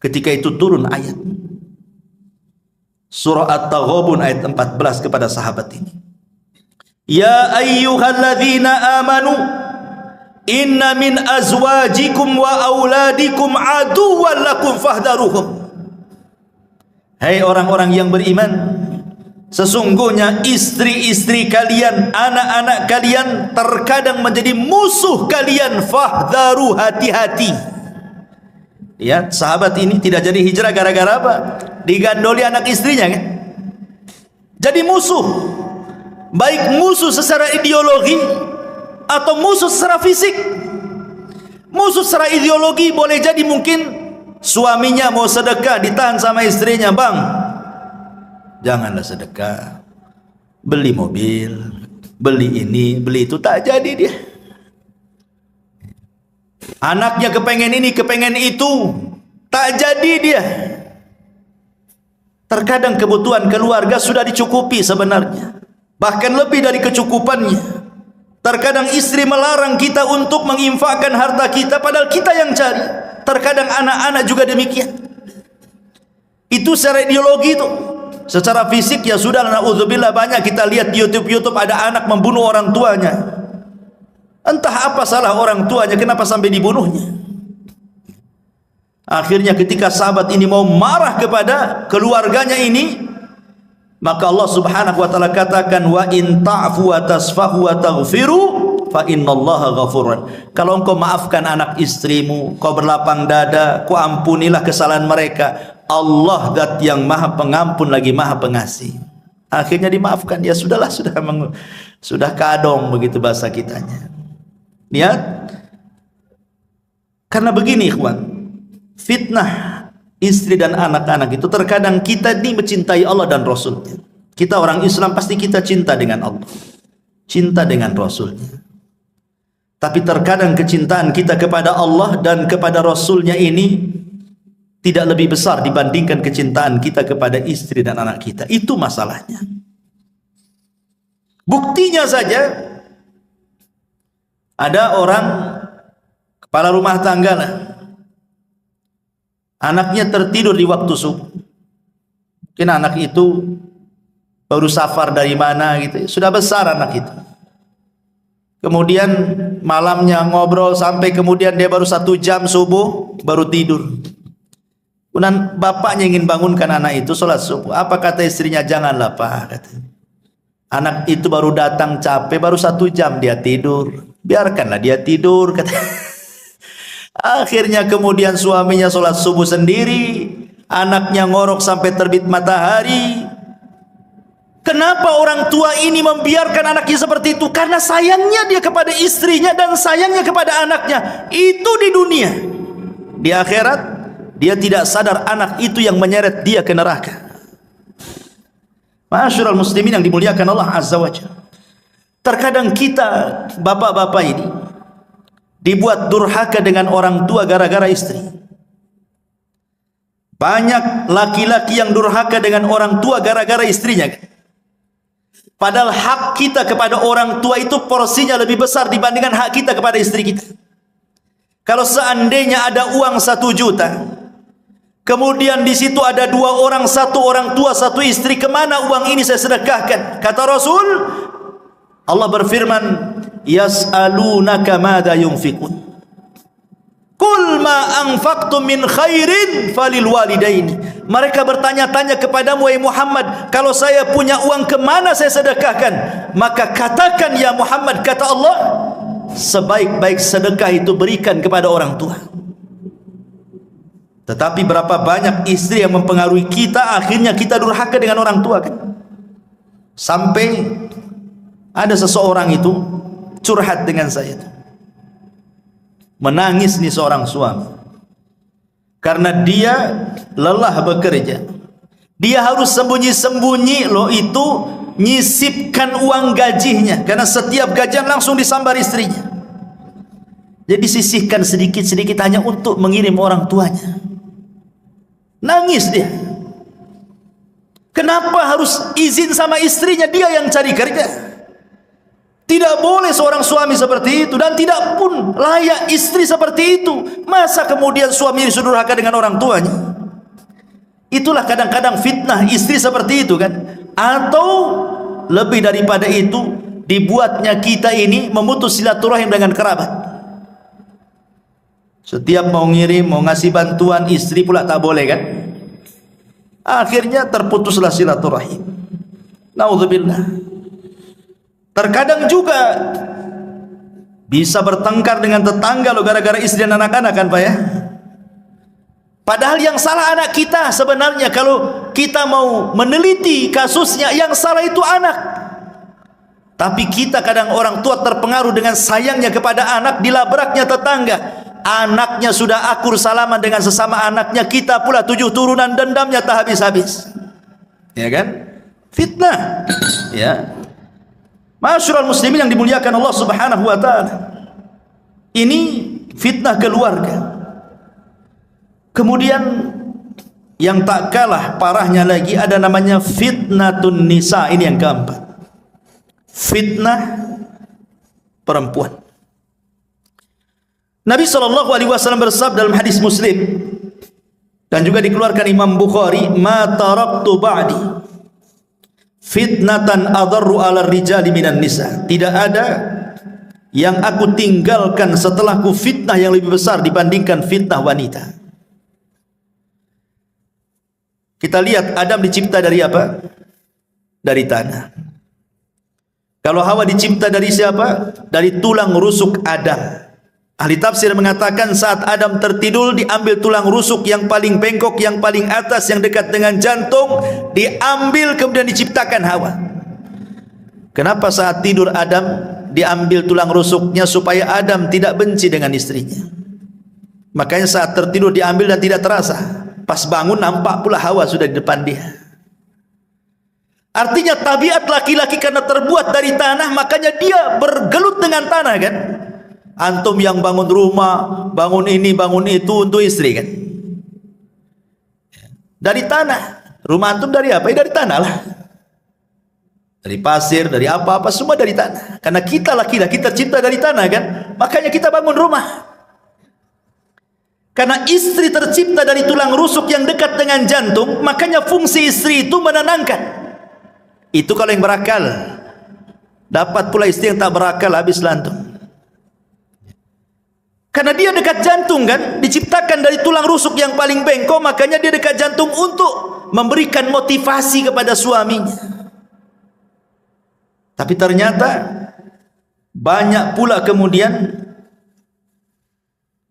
Ketika itu turun ayat surah At-Taghabun ayat 14 kepada sahabat ini. Ya ayyuhalladzina amanu inna min azwajikum wa auladikum aduwwan lakum fahdaruhum. Hai orang-orang yang beriman, sesungguhnya istri-istri kalian, anak-anak kalian terkadang menjadi musuh kalian. Fahdharu, hati-hati. Lihat, sahabat ini tidak jadi hijrah gara-gara apa? Digandoli anak istrinya, kan? Jadi musuh. Baik musuh secara ideologi atau musuh secara fisik. Musuh secara ideologi boleh jadi mungkin suaminya mau sedekah, ditahan sama istrinya. Bang, janganlah sedekah, beli mobil, beli ini, beli itu. Tak jadi dia. Anaknya kepengen ini, kepengen itu, tak jadi dia. Terkadang kebutuhan keluarga sudah dicukupi sebenarnya, bahkan lebih dari kecukupannya. Terkadang istri melarang kita untuk menginfakkan harta kita, padahal kita yang cari. Terkadang anak-anak juga demikian. Itu secara ideologi itu. Secara fisik ya sudah, naudzubillah, banyak kita lihat di YouTube ada anak membunuh orang tuanya. Entah apa salah orang tuanya, kenapa sampai dibunuhnya. Akhirnya ketika sahabat ini mau marah kepada keluarganya ini, maka Allah Subhanahu wa taala katakan, wa in ta'fu wa tasfahu wa taghfiru fa innallaha ghafurun. Kalau engkau maafkan anak istrimu, kau berlapang dada, kau ampunilah kesalahan mereka, Allah zat yang maha pengampun lagi maha pengasih. Akhirnya dimaafkan. Ya sudahlah, sudah kadong, begitu bahasa kitanya. Lihat, karena begini ikhwan, fitnah istri dan anak-anak itu terkadang kita ini mencintai Allah dan Rasulnya. Kita orang Islam pasti kita cinta dengan Allah, cinta dengan Rasulnya. Tapi terkadang kecintaan kita kepada Allah dan kepada Rasulnya ini tidak lebih besar dibandingkan kecintaan kita kepada istri dan anak kita. Itu masalahnya. Buktinya saja, ada orang kepala rumah tangga lah, anaknya tertidur di waktu subuh. Mungkin anak itu baru safar dari mana gitu, sudah besar anak itu. Kemudian malamnya ngobrol sampai kemudian dia baru 1 jam subuh baru tidur. Kemudian bapaknya ingin bangunkan anak itu sholat subuh. Apa kata istrinya? Janganlah pak, kata. Anak itu baru datang capek, baru 1 jam dia tidur. Biarkanlah dia tidur, kata. Akhirnya kemudian suaminya sholat subuh sendiri, anaknya ngorok sampai terbit matahari. Kenapa orang tua ini membiarkan anaknya seperti itu? Karena sayangnya dia kepada istrinya dan sayangnya kepada anaknya. Itu di dunia. Di akhirat dia tidak sadar anak itu yang menyeret dia ke neraka. Ma'asyiral muslimin yang dimuliakan Allah Azza wa Jalla. Terkadang kita bapak-bapak ini dibuat durhaka dengan orang tua gara-gara istri. Banyak laki-laki yang durhaka dengan orang tua gara-gara istrinya. Padahal hak kita kepada orang tua itu porsinya lebih besar dibandingkan hak kita kepada istri kita. Kalau seandainya ada uang 1 juta, kemudian di situ ada 2 orang, 1 orang tua, 1 istri, kemana uang ini saya sedekahkan? Kata Rasul, Allah berfirman, yas'alunaka madza yunfiqun. Qul ma anfaqtum min khairin falil walidaini. Mereka bertanya-tanya kepadamu wahai Muhammad, kalau saya punya uang kemana saya sedekahkan? Maka katakan ya Muhammad, kata Allah, sebaik-baik sedekah itu berikan kepada orang tua. Tetapi berapa banyak istri yang mempengaruhi kita, akhirnya kita durhaka dengan orang tua kan? Sampai ada seseorang itu curhat dengan saya, menangis nih seorang suami, karena dia lelah bekerja, dia harus sembunyi-sembunyi loh itu nyisipkan uang gajinya, karena setiap gajian langsung disambar istrinya. Jadi sisihkan sedikit-sedikit hanya untuk mengirim orang tuanya. Nangis dia. Kenapa harus izin sama istrinya? Dia yang cari kerja. Tidak boleh seorang suami seperti itu, dan tidak pun layak istri seperti itu. Masa kemudian suami disudurhaka dengan orang tuanya? Itulah kadang-kadang fitnah istri seperti itu kan. Atau lebih daripada itu, dibuatnya kita ini memutus silaturahim dengan kerabat. Setiap mau ngirim, mau ngasih bantuan, istri pula tak boleh kan. Akhirnya terputuslah silaturahim. Naudzubillah. Terkadang juga bisa bertengkar dengan tetangga loh gara-gara istri dan anak-anak kan Pak ya. Padahal yang salah anak kita sebenarnya. Kalau kita mau meneliti kasusnya, yang salah itu anak. Tapi kita kadang orang tua terpengaruh dengan sayangnya kepada anak, dilabraknya tetangga. Anaknya sudah akur salaman dengan sesama anaknya, kita pula 7 turunan dendamnya tak habis-habis. Ya kan? Fitnah. Ya. Ma'asyiral muslimin yang dimuliakan Allah Subhanahu wa taala. Ini fitnah keluarga. Kemudian yang tak kalah parahnya lagi ada namanya fitnatun nisa. Ini yang keempat. Fitnah perempuan. Nabi SAW bersabda dalam hadis Muslim dan juga dikeluarkan Imam Bukhari, "Ma taraktu ba'di fitnatan adarru 'ala rijali minan nisa." Tidak ada yang aku tinggalkan setelahku fitnah yang lebih besar dibandingkan fitnah wanita. Kita lihat Adam dicipta dari apa? Dari tanah. Kalau Hawa dicipta dari siapa? Dari tulang rusuk Adam. Ahli tafsir mengatakan saat Adam tertidur, diambil tulang rusuk yang paling bengkok, yang paling atas, yang dekat dengan jantung, diambil kemudian diciptakan Hawa. Kenapa saat tidur Adam diambil tulang rusuknya? Supaya Adam tidak benci dengan istrinya. Makanya saat tertidur diambil dan tidak terasa. Pas bangun nampak pula Hawa sudah di depan dia. Artinya tabiat laki-laki karena terbuat dari tanah, makanya dia bergelut dengan tanah kan. Antum yang bangun rumah, bangun ini, bangun itu untuk istri kan. Dari tanah. Rumah antum dari apa? Dari tanah lah. Dari pasir, dari apa-apa, semua dari tanah. Karena kita laki-laki tercipta dari tanah kan, makanya kita bangun rumah. Karena istri tercipta dari tulang rusuk yang dekat dengan jantung, makanya fungsi istri itu menenangkan. Itu kalau yang berakal. Dapat pula istri yang tak berakal, habis lantung. Karena dia dekat jantung kan, diciptakan dari tulang rusuk yang paling bengkok, makanya dia dekat jantung untuk memberikan motivasi kepada suaminya. Tapi ternyata banyak pula kemudian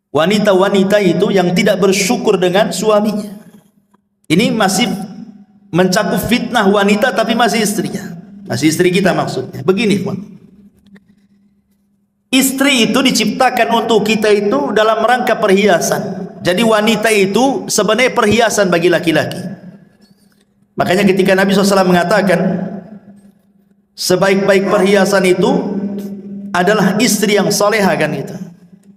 wanita-wanita itu yang tidak bersyukur dengan suaminya. Ini masih mencakup fitnah wanita tapi masih istrinya. Masih istri kita maksudnya. Begini, Pak. Istri itu diciptakan untuk kita itu dalam rangka perhiasan. Jadi wanita itu sebenarnya perhiasan bagi laki-laki. Makanya ketika Nabi SAW mengatakan sebaik-baik perhiasan itu adalah istri yang soleha kan gitu.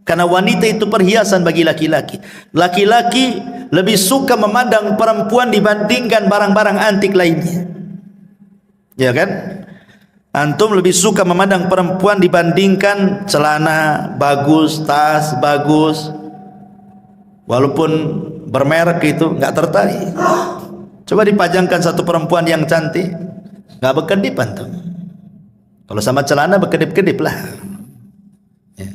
Karena wanita itu perhiasan bagi laki-laki. Laki-laki lebih suka memandang perempuan dibandingkan barang-barang antik lainnya. Ya kan? Antum lebih suka memandang perempuan dibandingkan celana bagus, tas bagus. Walaupun bermerek itu nggak tertarik. Coba dipajangkan satu perempuan yang cantik, nggak berkedip antum. Kalau sama celana berkedip-kedip lah. Ya.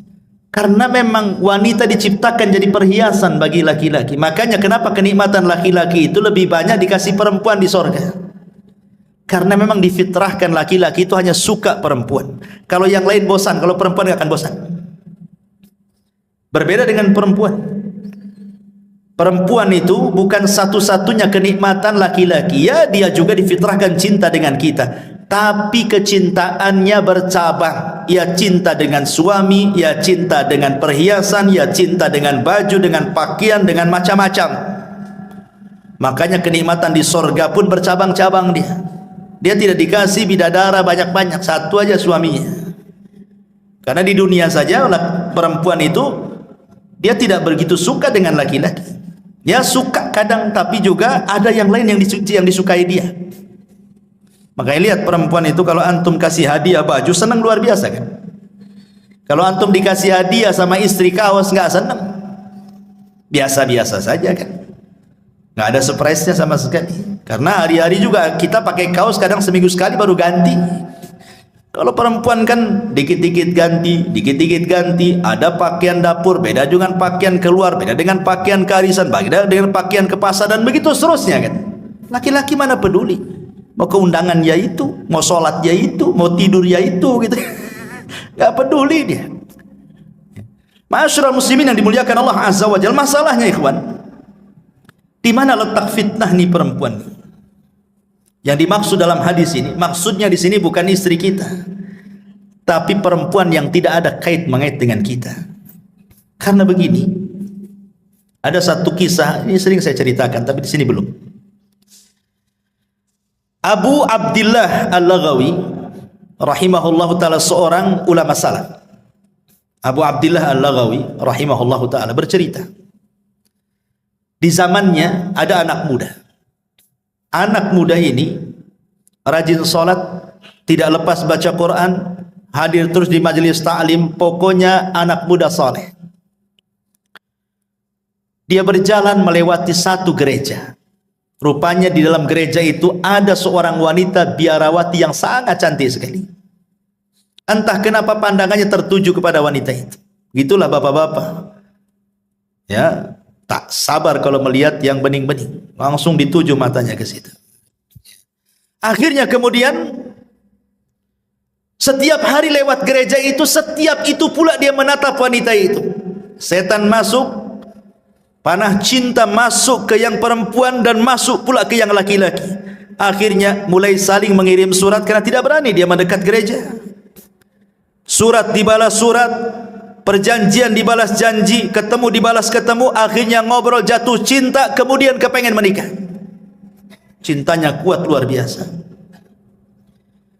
Karena memang wanita diciptakan jadi perhiasan bagi laki-laki. Makanya kenapa kenikmatan laki-laki itu lebih banyak dikasih perempuan di sorga. Karena memang difitrahkan laki-laki itu hanya suka perempuan. Kalau yang lain bosan, kalau perempuan nggak akan bosan. Berbeda dengan perempuan. Perempuan itu bukan satu-satunya kenikmatan laki-laki. Ya, dia juga difitrahkan cinta dengan kita. Tapi kecintaannya bercabang. Ya cinta dengan suami, ya cinta dengan perhiasan, ya cinta dengan baju, dengan pakaian, dengan macam-macam. Makanya kenikmatan di sorga pun bercabang-cabang dia. Dia tidak dikasih bidadara banyak-banyak, satu aja suaminya. Karena di dunia saja perempuan itu dia tidak begitu suka dengan laki-laki. Dia suka kadang, tapi juga ada yang lain yang disukai dia. Makanya lihat perempuan itu kalau antum kasih hadiah baju senang luar biasa kan. Kalau antum dikasih hadiah sama istri kaos nggak senang, biasa-biasa saja kan. Nggak ada surprise-nya sama sekali. Karena hari-hari juga kita pakai kaos kadang seminggu sekali baru ganti. Kalau perempuan kan dikit-dikit ganti, dikit-dikit ganti. Ada pakaian dapur, beda dengan pakaian keluar, beda dengan pakaian kearisan, beda dengan pakaian ke pasar, dan begitu seterusnya kan. Laki-laki mana peduli? Mau keundangan ya itu, mau sholat ya itu, mau tidur ya itu gitu. Gak peduli dia. Ma'asyiral muslimin yang dimuliakan Allah Azza wa Jalla, masalahnya ikhwan, di mana letak fitnah nih perempuan? Yang dimaksud dalam hadis ini, maksudnya di sini bukan istri kita, tapi perempuan yang tidak ada kait mengait dengan kita. Karena begini, ada satu kisah, ini sering saya ceritakan, tapi di sini belum. Abu Abdillah Al-Laghawi rahimahullahu ta'ala, seorang ulama salaf. Abu Abdillah Al-Laghawi rahimahullahu ta'ala bercerita, di zamannya ada anak muda. Anak muda ini rajin sholat, tidak lepas baca Quran, hadir terus di majelis ta'lim, pokoknya anak muda soleh. Dia berjalan melewati satu gereja. Rupanya di dalam gereja itu ada seorang wanita biarawati yang sangat cantik sekali. Entah kenapa pandangannya tertuju kepada wanita itu. Gitulah bapak-bapak. Ya, tak sabar kalau melihat yang bening-bening, langsung dituju matanya ke situ. Akhirnya kemudian setiap hari lewat gereja itu, setiap itu pula dia menatap wanita itu. Setan masuk, panah cinta masuk ke yang perempuan dan masuk pula ke yang laki-laki. Akhirnya mulai saling mengirim surat karena tidak berani dia mendekat gereja. Surat dibalas surat, perjanjian dibalas janji, ketemu dibalas ketemu, akhirnya ngobrol, jatuh cinta, kemudian kepengen menikah. Cintanya kuat luar biasa.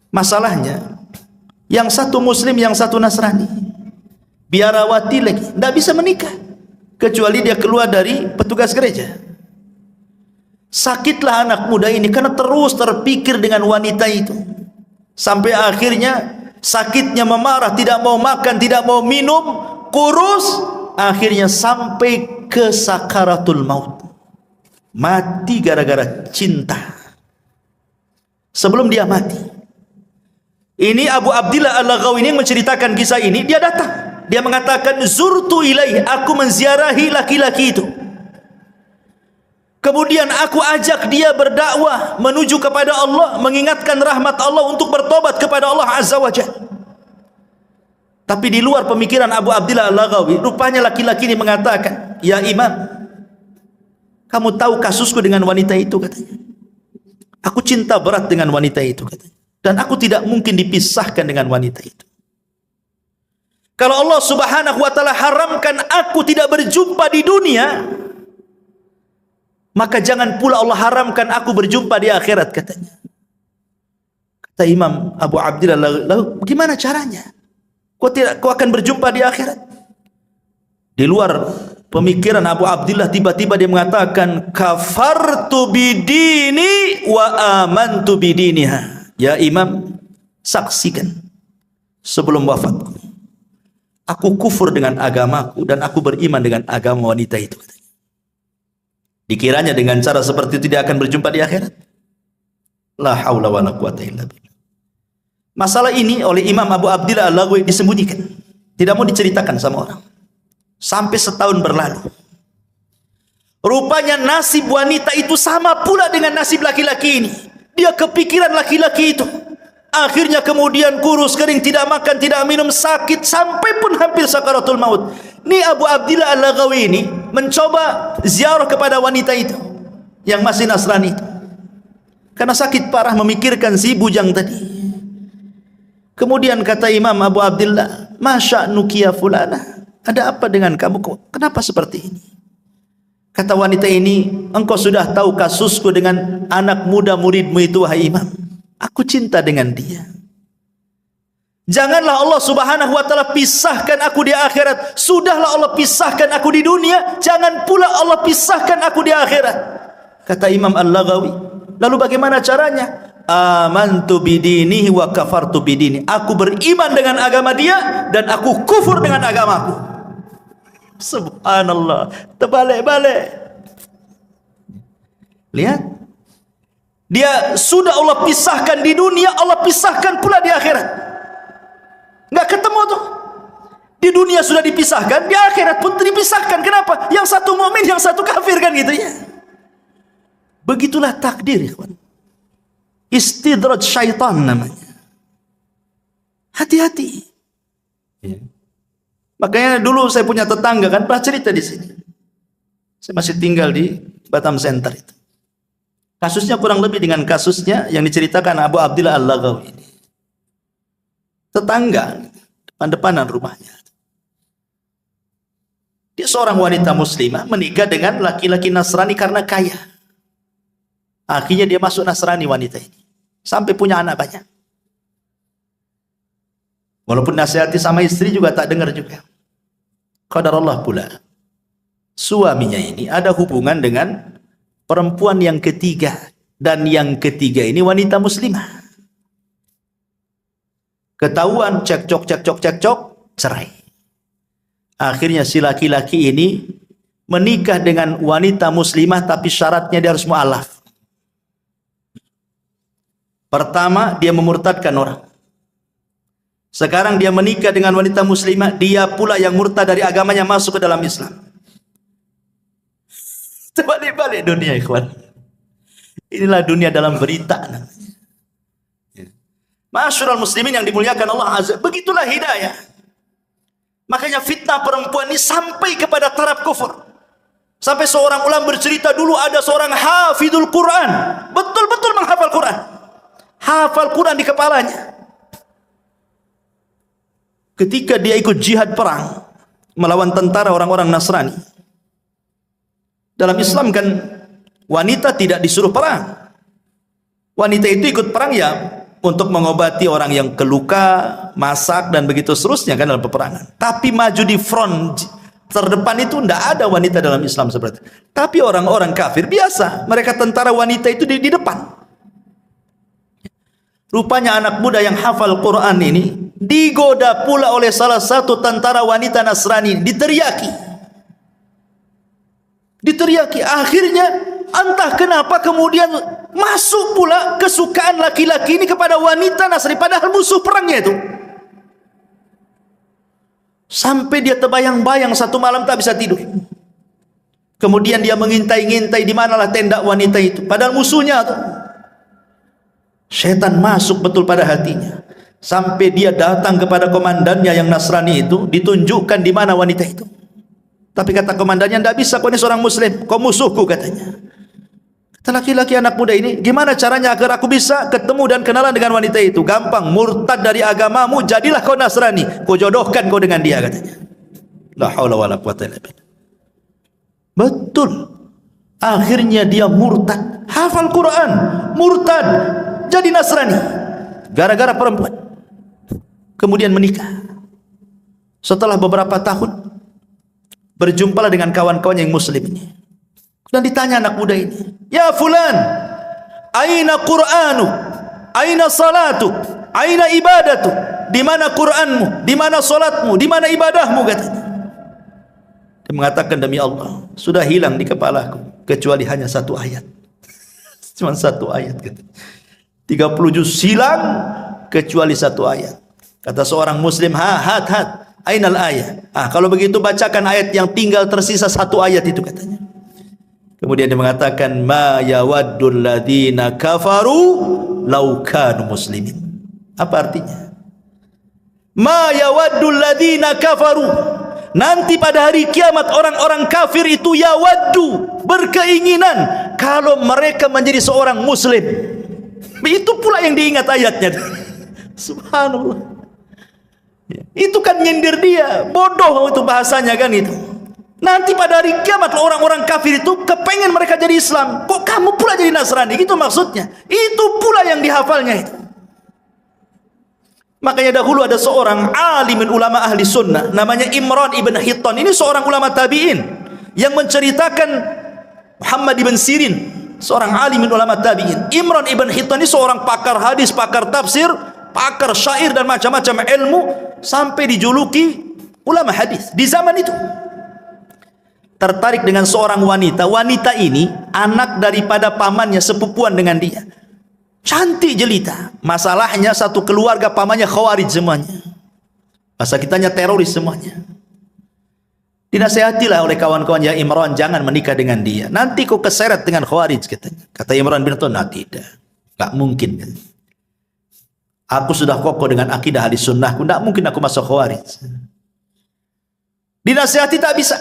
Masalahnya, yang satu muslim, yang satu Nasrani, biarawati lagi, tidak bisa menikah kecuali dia keluar dari petugas gereja. Sakitlah anak muda ini karena terus terpikir dengan wanita itu. Sampai akhirnya sakitnya memarah, tidak mau makan, tidak mau minum, kurus, akhirnya sampai ke sakaratul maut. Mati gara-gara cinta. Sebelum dia mati, ini Abu Abdillah Al-Laghawi ini menceritakan kisah ini. Dia datang, dia mengatakan, zurtu ilaih, aku menziarahi laki-laki itu. Kemudian aku ajak dia berdakwah menuju kepada Allah, mengingatkan rahmat Allah untuk bertobat kepada Allah Azza wa Jalla. Tapi di luar pemikiran Abu Abdillah Al-Laghawi, rupanya laki-laki ini mengatakan, ya Imam, kamu tahu kasusku dengan wanita itu, katanya. Aku cinta berat dengan wanita itu, katanya. Dan aku tidak mungkin dipisahkan dengan wanita itu. Kalau Allah Subhanahu wa ta'ala haramkan aku tidak berjumpa di dunia, maka jangan pula Allah haramkan aku berjumpa di akhirat, katanya. Kata Imam Abu Abdillah, lalu bagaimana caranya? Kau akan berjumpa di akhirat? Di luar pemikiran Abu Abdillah, tiba-tiba dia mengatakan, kafartu bidini wa amantu bidiniha. Ya Imam, saksikan sebelum wafatku, aku kufur dengan agamaku dan aku beriman dengan agama wanita itu, katanya. Dikiranya dengan cara seperti itu dia akan berjumpa di akhirat. La haula wa la quwata illa billah. Masalah ini oleh Imam Abu Abdillah Al-Laghawi disembunyikan, tidak mau diceritakan sama orang. Sampai setahun berlalu. Rupanya nasib wanita itu sama pula dengan nasib laki-laki ini. Dia kepikiran laki-laki itu. Akhirnya kemudian kurus kering, tidak makan, tidak minum, sakit sampai pun hampir sakaratul maut. Ini Abu Abdillah Al-Laghawi ini mencoba ziarah kepada wanita itu yang masih Nasrani itu. Karena sakit parah memikirkan si bujang tadi. Kemudian kata Imam Abu Abdillah, "Masya nukia fulana, ada apa dengan kamu? Kenapa seperti ini?" Kata wanita ini, "Engkau sudah tahu kasusku dengan anak muda muridmu itu, wahai Imam. Aku cinta dengan dia. Janganlah Allah Subhanahu wa ta'ala pisahkan aku di akhirat. Sudahlah Allah pisahkan aku di dunia, jangan pula Allah pisahkan aku di akhirat." Kata Imam Al-Laghawi, lalu bagaimana caranya? Amantu bidinihi wa kafartu bidini. Aku beriman dengan agama dia dan aku kufur dengan agamaku. Subhanallah, terbalik-balik. Lihat, dia sudah Allah pisahkan di dunia, Allah pisahkan pula di akhirat. Nggak ketemu tuh. Di dunia sudah dipisahkan, di akhirat pun dipisahkan. Kenapa? Yang satu mukmin, yang satu kafir, kan gitu ya. Begitulah takdir, ikhwan. Istidraj syaitan namanya. Hati-hati. Ya. Makanya dulu saya punya tetangga, kan pernah cerita di sini. Saya masih tinggal di Batam Center itu. Kasusnya kurang lebih dengan kasusnya yang diceritakan Abu Abdillah Al-Laghawi ini. Tetangga, depan-depanan rumahnya. Dia seorang wanita muslimah menikah dengan laki-laki Nasrani karena kaya. Akhirnya dia masuk Nasrani wanita ini. Sampai punya anak banyak. Walaupun nasihati sama istri juga tak dengar juga. Qadarullah pula, suaminya ini ada hubungan dengan perempuan yang ketiga. Dan yang ketiga ini wanita muslimah. Ketahuan, cekcok, cerai. Akhirnya si laki-laki ini menikah dengan wanita muslimah, tapi syaratnya dia harus mu'alaf. Pertama, dia memurtadkan orang. Sekarang dia menikah dengan wanita muslimah, dia pula yang murtad dari agamanya masuk ke dalam Islam. Terbalik-balik dunia, ikhwan. Inilah dunia dalam berita. Ma'asyiral muslimin yang dimuliakan Allah Azza, begitulah hidayah. Makanya fitnah perempuan ini sampai kepada taraf kufur. Sampai seorang ulama bercerita, dulu ada seorang hafidul Quran, betul-betul menghafal Quran. Hafal Quran di kepalanya. Ketika dia ikut jihad perang melawan tentara orang-orang Nasrani. Dalam Islam kan wanita tidak disuruh perang. Wanita itu ikut perang ya untuk mengobati orang yang keluka, masak dan begitu seterusnya kan dalam peperangan. Tapi maju di front terdepan itu tidak ada wanita dalam Islam seperti itu. Tapi orang-orang kafir biasa, mereka tentara wanita itu di depan. Rupanya anak muda yang hafal Quran ini digoda pula oleh salah satu tentara wanita Nasrani, diteriaki. Akhirnya entah kenapa kemudian masuk pula kesukaan laki-laki ini kepada wanita Nasrani, padahal musuh perangnya itu. Sampai dia terbayang-bayang satu malam tak bisa tidur. Kemudian dia mengintai-ngintai di manalah tenda wanita itu, padahal musuhnya tuh. Setan masuk betul pada hatinya. Sampai dia datang kepada komandannya yang Nasrani itu, ditunjukkan di mana wanita itu. Tapi kata komandannya, tidak bisa, kau ini seorang muslim, kau musuhku katanya. Kata laki-laki anak muda ini, gimana caranya agar aku bisa ketemu dan kenalan dengan wanita itu? Gampang, murtad dari agamamu, jadilah kau Nasrani, kau jodohkan kau dengan dia katanya. La haula wala quwwata illa billah. Betul. Akhirnya dia murtad, hafal Quran, murtad, jadi Nasrani gara-gara perempuan. Kemudian menikah. Setelah beberapa tahun berjumpalah dengan kawan-kawan yang muslim ini. Dan ditanya anak muda ini, "Ya fulan, aina Qur'anu? Aina salatu? Aina ibadatu?" Di mana Qur'anmu? Di mana salatmu? Di mana ibadahmu katanya. Dia mengatakan, "Demi Allah, sudah hilang di kepalaku kecuali hanya satu ayat." Cuma satu ayat katanya. 30 juz hilang kecuali satu ayat. Kata seorang muslim, hat ainal ayat. Kalau begitu bacakan ayat yang tinggal tersisa satu ayat itu katanya. Kemudian dia mengatakan, ma yawaddul ladzina kafaru law kanu muslimin. Apa artinya? Ma yawaddul ladzina kafaru. Nanti pada hari kiamat orang-orang kafir itu yawaddu, berkeinginan kalau mereka menjadi seorang muslim. Itu pula yang diingat ayatnya. Subhanallah. Itu kan nyindir dia, bodoh itu bahasanya kan itu. Nanti pada hari kiamat orang-orang kafir itu kepengen mereka jadi Islam, kok kamu pula jadi Nasrani, gitu maksudnya. Itu pula yang dihafalnya itu. Makanya dahulu ada seorang alimin ulama ahli sunnah namanya Imran ibn Hittan. Ini seorang ulama tabi'in yang menceritakan Muhammad ibn Sirin, seorang alimin ulama tabi'in. Imran ibn Hittan ini seorang pakar hadis, pakar tafsir, pakar syair dan macam-macam ilmu, sampai dijuluki ulama hadis di zaman itu. Tertarik dengan seorang wanita. Wanita ini anak daripada pamannya, sepupuan dengan dia. Cantik jelita. Masalahnya satu keluarga pamannya khawarij semuanya. Masa kitanya teroris semuanya. Dinasihatilah oleh kawan-kawan, ya Imran, jangan menikah dengan dia. Nanti kau keseret dengan khawarij katanya. Kata Imran bin Hittan, tidak. Tak mungkin. Aku sudah kokoh dengan akidah ahli sunnahku. Tak mungkin aku masuk khawarij. Dinasihati tak bisa.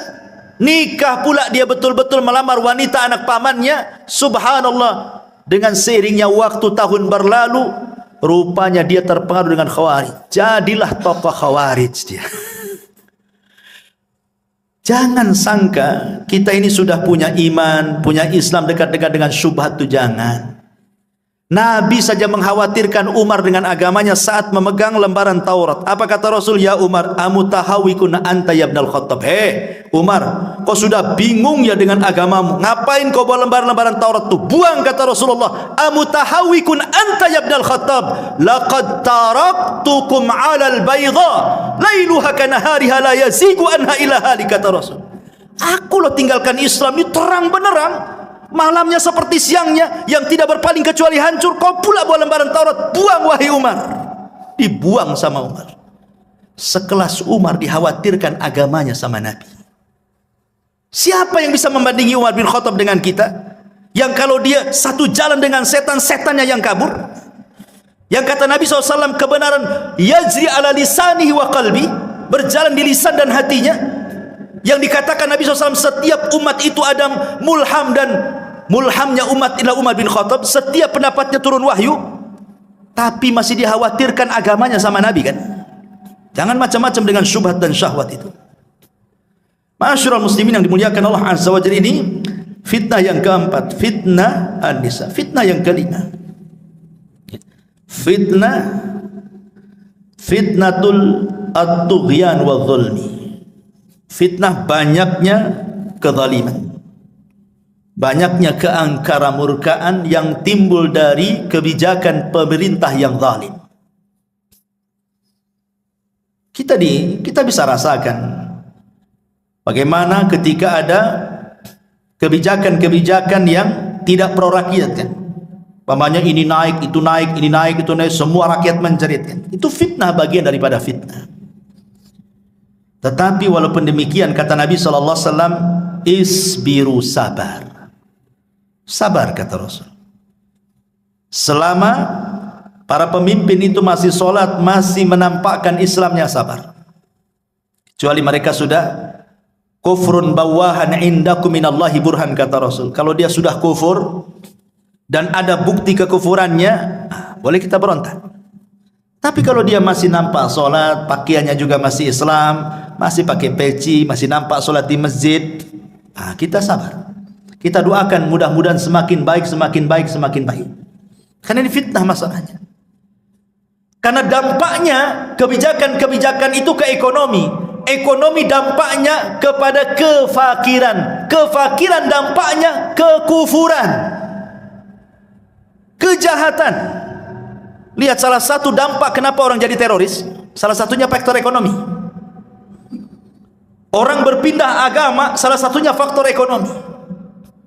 Nikah pula dia betul-betul melamar wanita anak pamannya. Subhanallah, dengan seiringnya waktu tahun berlalu, rupanya dia terpengaruh dengan khawarij. Jadilah tokoh khawarij dia. Jangan sangka kita ini sudah punya iman, punya Islam, dekat-dekat dengan syubhat, itu jangan. Nabi saja mengkhawatirkan Umar dengan agamanya saat memegang lembaran Taurat. Apa kata Rasul? Ya Umar, amutahawikun anta ya ibnal Khattab. Umar, kau sudah bingung ya dengan agamamu, ngapain kau bawa lembaran-lembaran Taurat tuh? Buang, kata Rasulullah. Amutahawikun anta ya ibnal Khattab, laqad taraktukum 'alal bayda lailuha kanahariha la yazigu anha ila hali, kata Rasul. Aku loh tinggalkan Islam ini terang benerang, malamnya seperti siangnya, yang tidak berpaling kecuali hancur. Kau pula bawa lembaran Taurat. Buang wahai Umar. Dibuang sama Umar. Sekelas Umar dikhawatirkan agamanya sama Nabi. Siapa yang bisa membandingi Umar bin Khattab dengan kita? Yang kalau dia satu jalan dengan setan, setannya yang kabur. Yang kata Nabi SAW, kebenaran yajri ala lisanihi wa qalbi, berjalan di lisan dan hatinya. Yang dikatakan Nabi SAW, setiap umat itu ada mulham, dan mulhamnya umat adalah Umar bin Khattab. Setiap pendapatnya turun wahyu, tapi masih dikhawatirkan agamanya sama Nabi kan. Jangan macam-macam dengan syubhat dan syahwat itu. Ma'asyiral muslimin yang dimuliakan Allah Azza wa Jalla, ini fitnah yang keempat, fitnah an-nisa. Fitnah yang kelima, fitnatul at-tughyan wa dhulmi. Fitnah banyaknya kezaliman, banyaknya keangkara-murkaan yang timbul dari kebijakan pemerintah yang zalim. Kita bisa rasakan bagaimana ketika ada kebijakan-kebijakan yang tidak pro rakyat kan. Pamannya ini naik, itu naik, ini naik, itu naik, semua rakyat menjerit kan. Itu fitnah, bagian daripada fitnah. Tetapi walaupun demikian kata Nabi SAW, isbiru, sabar. Sabar kata Rasul. Selama para pemimpin itu masih sholat, masih menampakkan Islamnya, sabar. Kecuali mereka sudah kufrun bawahan indakum minallahi burhan kata Rasul. Kalau dia sudah kufur dan ada bukti kekufurannya, boleh kita berontak. Tapi kalau dia masih nampak sholat, pakaiannya juga masih Islam, masih pakai peci, masih nampak sholat di masjid, kita sabar. Kita doakan mudah-mudahan semakin baik, semakin baik, semakin baik. Karena ini fitnah masalahnya. Karena dampaknya kebijakan-kebijakan itu ke ekonomi. Ekonomi dampaknya kepada kefakiran. Kefakiran dampaknya kekufuran, kejahatan. Lihat salah satu dampak kenapa orang jadi teroris, salah satunya faktor ekonomi. Orang berpindah agama, salah satunya faktor ekonomi.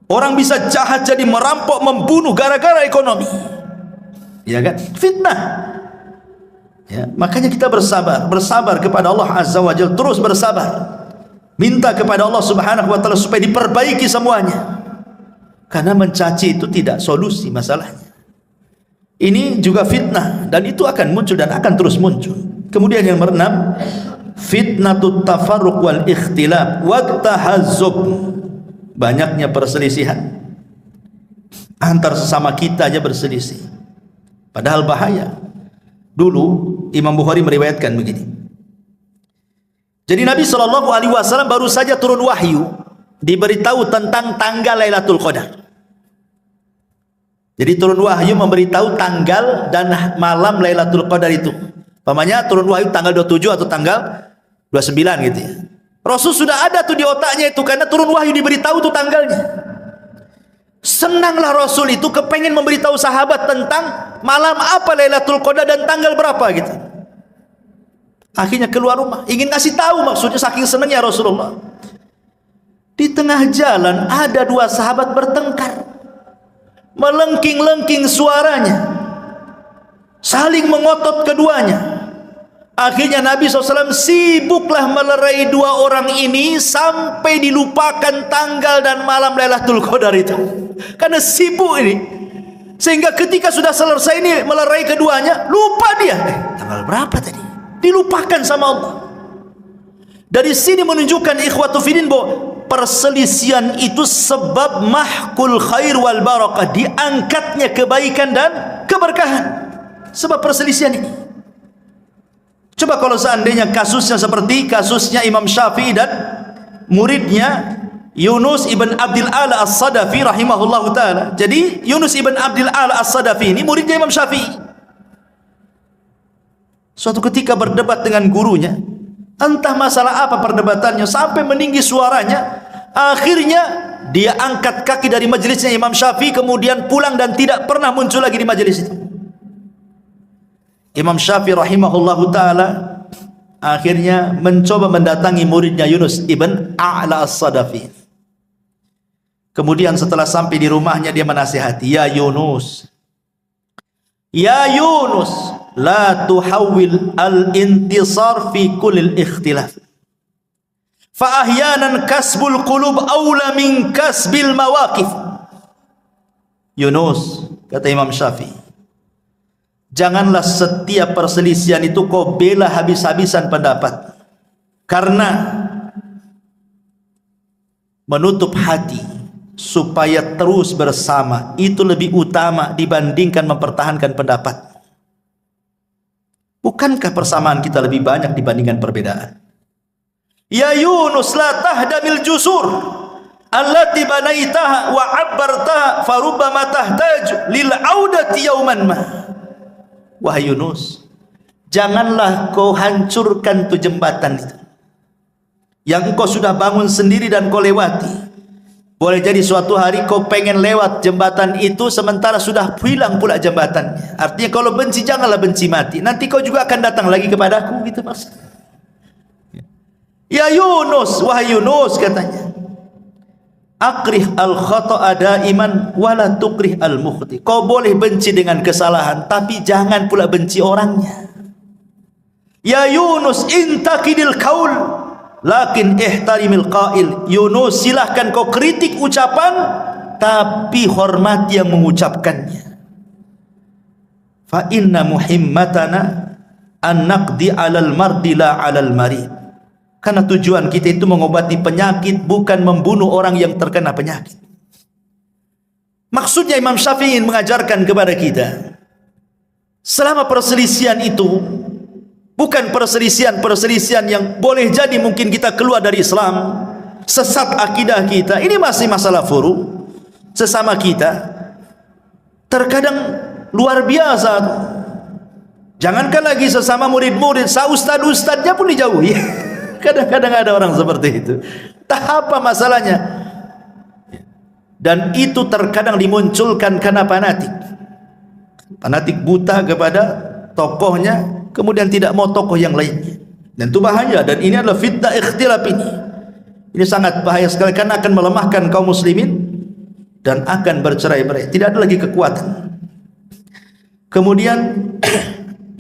Orang bisa jahat jadi merampok, membunuh gara-gara ekonomi. Ya kan? Fitnah. Ya, makanya kita bersabar kepada Allah Azza wa Jalla, terus bersabar. Minta kepada Allah Subhanahu wa taala supaya diperbaiki semuanya. Karena mencaci itu tidak solusi masalahnya. Ini juga fitnah dan itu akan muncul dan akan terus muncul. Kemudian yang keenam, fitnatut tafarruq wal ikhtilaf wat tahazzub. Banyaknya perselisihan. Antar sesama kita aja berselisih. Padahal bahaya. Dulu Imam Bukhari meriwayatkan begini. Jadi Nabi SAW baru saja turun wahyu, diberitahu tentang tanggal Lailatul Qadar. Jadi turun wahyu memberitahu tanggal dan malam Lailatul Qadar itu. Pamannya turun wahyu tanggal 27 atau tanggal 29 gitu ya. Rasul sudah ada tuh di otaknya itu, karena turun wahyu diberitahu tuh tanggalnya. Senanglah Rasul itu kepengen memberitahu sahabat tentang malam apa Lailatul Qadar dan tanggal berapa gitu. Akhirnya keluar rumah, ingin ngasih tahu, maksudnya saking senangnya Rasulullah. Di tengah jalan ada dua sahabat bertengkar, melengking-lengking suaranya, saling mengotot keduanya. Akhirnya Nabi SAW sibuklah melerai dua orang ini sampai dilupakan tanggal dan malam Lailatul Qadar itu. Karena sibuk ini, sehingga ketika sudah selesai ini melerai keduanya, lupa dia tanggal berapa tadi, dilupakan sama Allah. Dari sini menunjukkan ikhwatu fillah bahwa perselisihan itu sebab mahkul khair wal barakah, diangkatnya kebaikan dan keberkahan sebab perselisihan ini. Coba kalau seandainya kasusnya seperti kasusnya Imam Syafi'i dan muridnya Yunus ibn Abdil A'la As-Sadafi rahimahullahu ta'ala. Jadi Yunus ibn Abdil A'la As-Sadafi ini muridnya Imam Syafi'i. Suatu ketika berdebat dengan gurunya, entah masalah apa perdebatannya, sampai meninggi suaranya. Akhirnya dia angkat kaki dari majelisnya Imam Syafi'i, kemudian pulang dan tidak pernah muncul lagi di majelis itu. Imam Syafi'i rahimahullahu ta'ala akhirnya mencoba mendatangi muridnya Yunus ibn A'la As-Sadafi. Kemudian setelah sampai di rumahnya, dia menasihati, ya Yunus, la tuhawil al-intisar fi kulil ikhtilaf, fa ahyanan kasbul qulub awla min kasbil mawaqif. Yunus, kata Imam Syafi'i, janganlah setiap perselisihan itu kau bela habis-habisan pendapat, karena menutup hati supaya terus bersama itu lebih utama dibandingkan mempertahankan pendapat. Bukankah persamaan kita lebih banyak dibandingkan perbedaan? Ya Yunus, la tahdamil jusur allati banaitaha wa 'abbartaha farubbama tahtaju lil 'audati yawman ma. Wahai Yunus, janganlah kau hancurkan tu jembatan itu. yang engkau sudah bangun sendiri dan kau lewati. Boleh jadi suatu hari kau pengen lewat jembatan itu sementara sudah hilang pula jembatannya. Artinya kalau benci janganlah benci mati. Nanti kau juga akan datang lagi kepadaku, gitu maksudnya. Ya Yunus, wahai Yunus, katanya, akrih al-khata'a daiman wala tukrih al-mukhti. Kau boleh benci dengan kesalahan, tapi jangan pula benci orangnya. Ya Yunus, intakidil qaul lakin ihtarimil qail. Yunus, silahkan kau kritik ucapan, tapi hormati yang mengucapkannya. Fa inna muhimmatana an naqdi 'alal mardi la 'alal marid. Karena tujuan kita itu mengobati penyakit, bukan membunuh orang yang terkena penyakit. Maksudnya Imam Syafi'i ingin mengajarkan kepada kita, selama perselisihan itu bukan perselisihan yang boleh jadi mungkin kita keluar dari Islam, sesat akidah kita, ini masih masalah furu sesama kita. Terkadang luar biasa. Jangankan lagi sesama murid-murid, ustad-ustadnya pun dijauhi. Kadang-kadang ada orang seperti itu. Tak apa masalahnya. Dan itu terkadang dimunculkan karena fanatik. Fanatik buta kepada tokohnya, kemudian tidak mau tokoh yang lainnya. Dan itu bahaya. Dan ini adalah fitnah ikhtilaf ini. Ini sangat bahaya sekali karena akan melemahkan kaum muslimin dan akan bercerai-berai. Tidak ada lagi kekuatan. Kemudian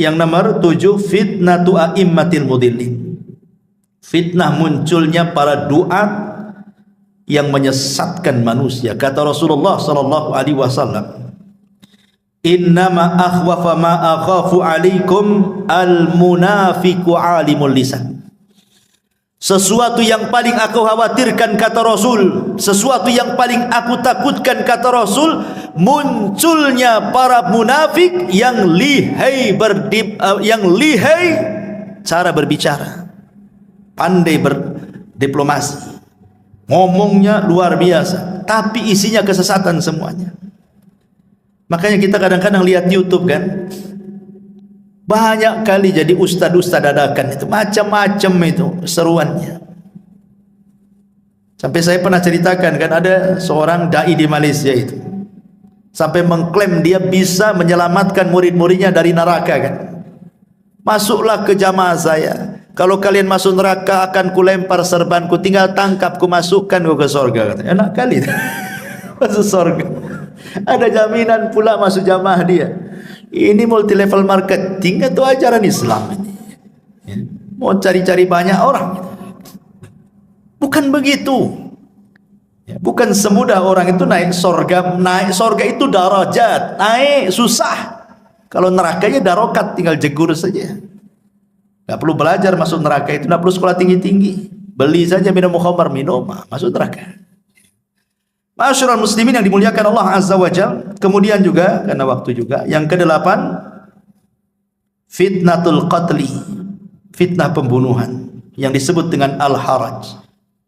yang nomor 7, fitnatu a'immatil mudillin. Fitnah munculnya para duat yang menyesatkan manusia. Kata Rasulullah sallallahu alaihi wasallam, innama akhwafa ma akhafu alaikum al-munafiqu alimul lisan. Sesuatu yang paling aku khawatirkan, kata Rasul, sesuatu yang paling aku takutkan, kata Rasul, munculnya para munafik yang lihai cara berbicara, pandai berdiplomasi, ngomongnya luar biasa, tapi isinya kesesatan semuanya. Makanya kita kadang-kadang lihat YouTube kan, banyak kali jadi ustad-ustad dadakan itu, macam-macam itu seruannya. Sampai saya pernah ceritakan kan, ada seorang dai di Malaysia itu sampai mengklaim dia bisa menyelamatkan murid-muridnya dari neraka kan. Masuklah ke jamaah saya, kalau kalian masuk neraka akan kulempar serbanku, tinggal tangkap ku masukkan ke surga, katanya. Enak kali masuk surga, ada jaminan pula masuk jamaah dia. Ini multi level marketing atau ajaran Islam ini? Mau cari-cari banyak orang? Bukan begitu. Bukan semudah orang itu naik surga. Naik surga itu darajat, naik susah. Kalau nerakanya darokat, tinggal jegur saja. Tak perlu belajar masuk neraka itu, tak perlu sekolah tinggi-tinggi. Beli saja minum khamar, minum, masuk neraka. Ma'asyiral muslimin yang dimuliakan Allah Azza wa Jalla. Kemudian juga karena waktu juga, yang ke-8, fitnatul qatli, fitnah pembunuhan yang disebut dengan al-haraj.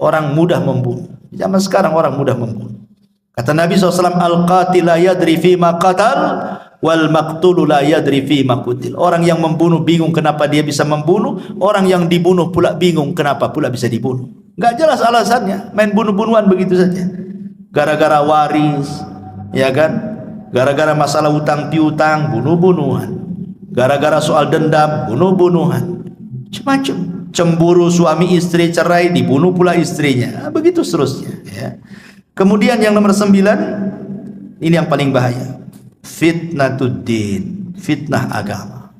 Orang mudah membunuh. Zaman sekarang orang mudah membunuh. Kata Nabi SAW, al-qatil la yadri fima qatal wal maqtulu la yadri fima qutil. Orang yang membunuh bingung kenapa dia bisa membunuh, orang yang dibunuh pula bingung kenapa pula bisa dibunuh. Enggak jelas alasannya, main bunuh-bunuhan begitu saja. Gara-gara waris, ya kan? Gara-gara masalah utang piutang, bunuh-bunuhan. Gara-gara soal dendam, bunuh-bunuhan. Macam-macam. Cemburu suami istri cerai, dibunuh pula istrinya. Begitu seterusnya. Ya. Kemudian yang nomor 9, ini yang paling bahaya. Fitnatuddin, fitnah agama.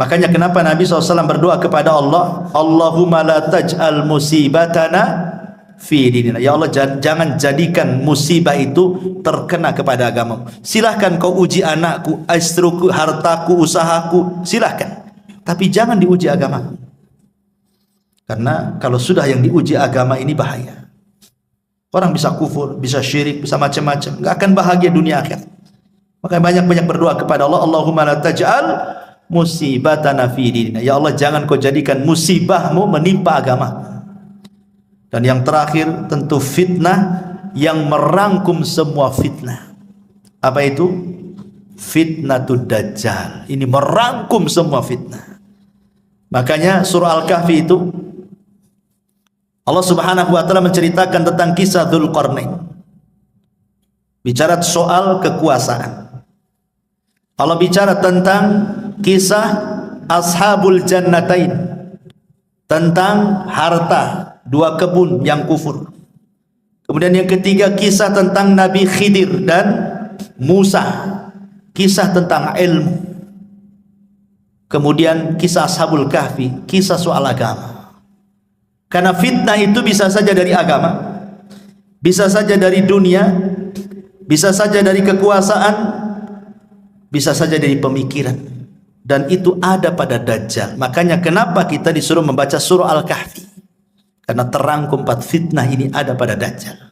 Makanya kenapa Nabi SAW berdoa kepada Allah, Allahumma la taj'al musibatana fi dinina. Ya Allah, jangan jadikan musibah itu terkena kepada agamamu. Silahkan kau uji anakku, istriku, hartaku, usahaku, silahkan, tapi jangan diuji agama. Karena kalau sudah yang diuji agama ini bahaya. Orang bisa kufur, bisa syirik, bisa macam-macam, enggak akan bahagia dunia akhirat. Makanya banyak-banyak berdoa kepada Allah, Allahumma la taj'al musibatana fi dinina. Ya Allah, jangan kau jadikan musibahmu menimpa agama. Dan yang terakhir tentu fitnah yang merangkum semua fitnah. Apa itu? Fitnatud Dajjal. Ini merangkum semua fitnah. Makanya surah Al-Kahfi itu Allah Subhanahu wa taala menceritakan tentang kisah Dzulqarnain. Bicara soal kekuasaan. Allah bicara tentang kisah Ashabul Jannatain, tentang harta dua kebun yang kufur. Kemudian yang ketiga kisah tentang Nabi Khidir dan Musa, kisah tentang ilmu. Kemudian kisah Ashabul Kahfi, kisah soal agama. Karena fitnah itu bisa saja dari agama, bisa saja dari dunia, bisa saja dari kekuasaan, bisa saja dari pemikiran. Dan itu ada pada Dajjal. Makanya kenapa kita disuruh membaca surah Al-Kahfi? Karena terangkum 4 fitnah ini ada pada Dajjal.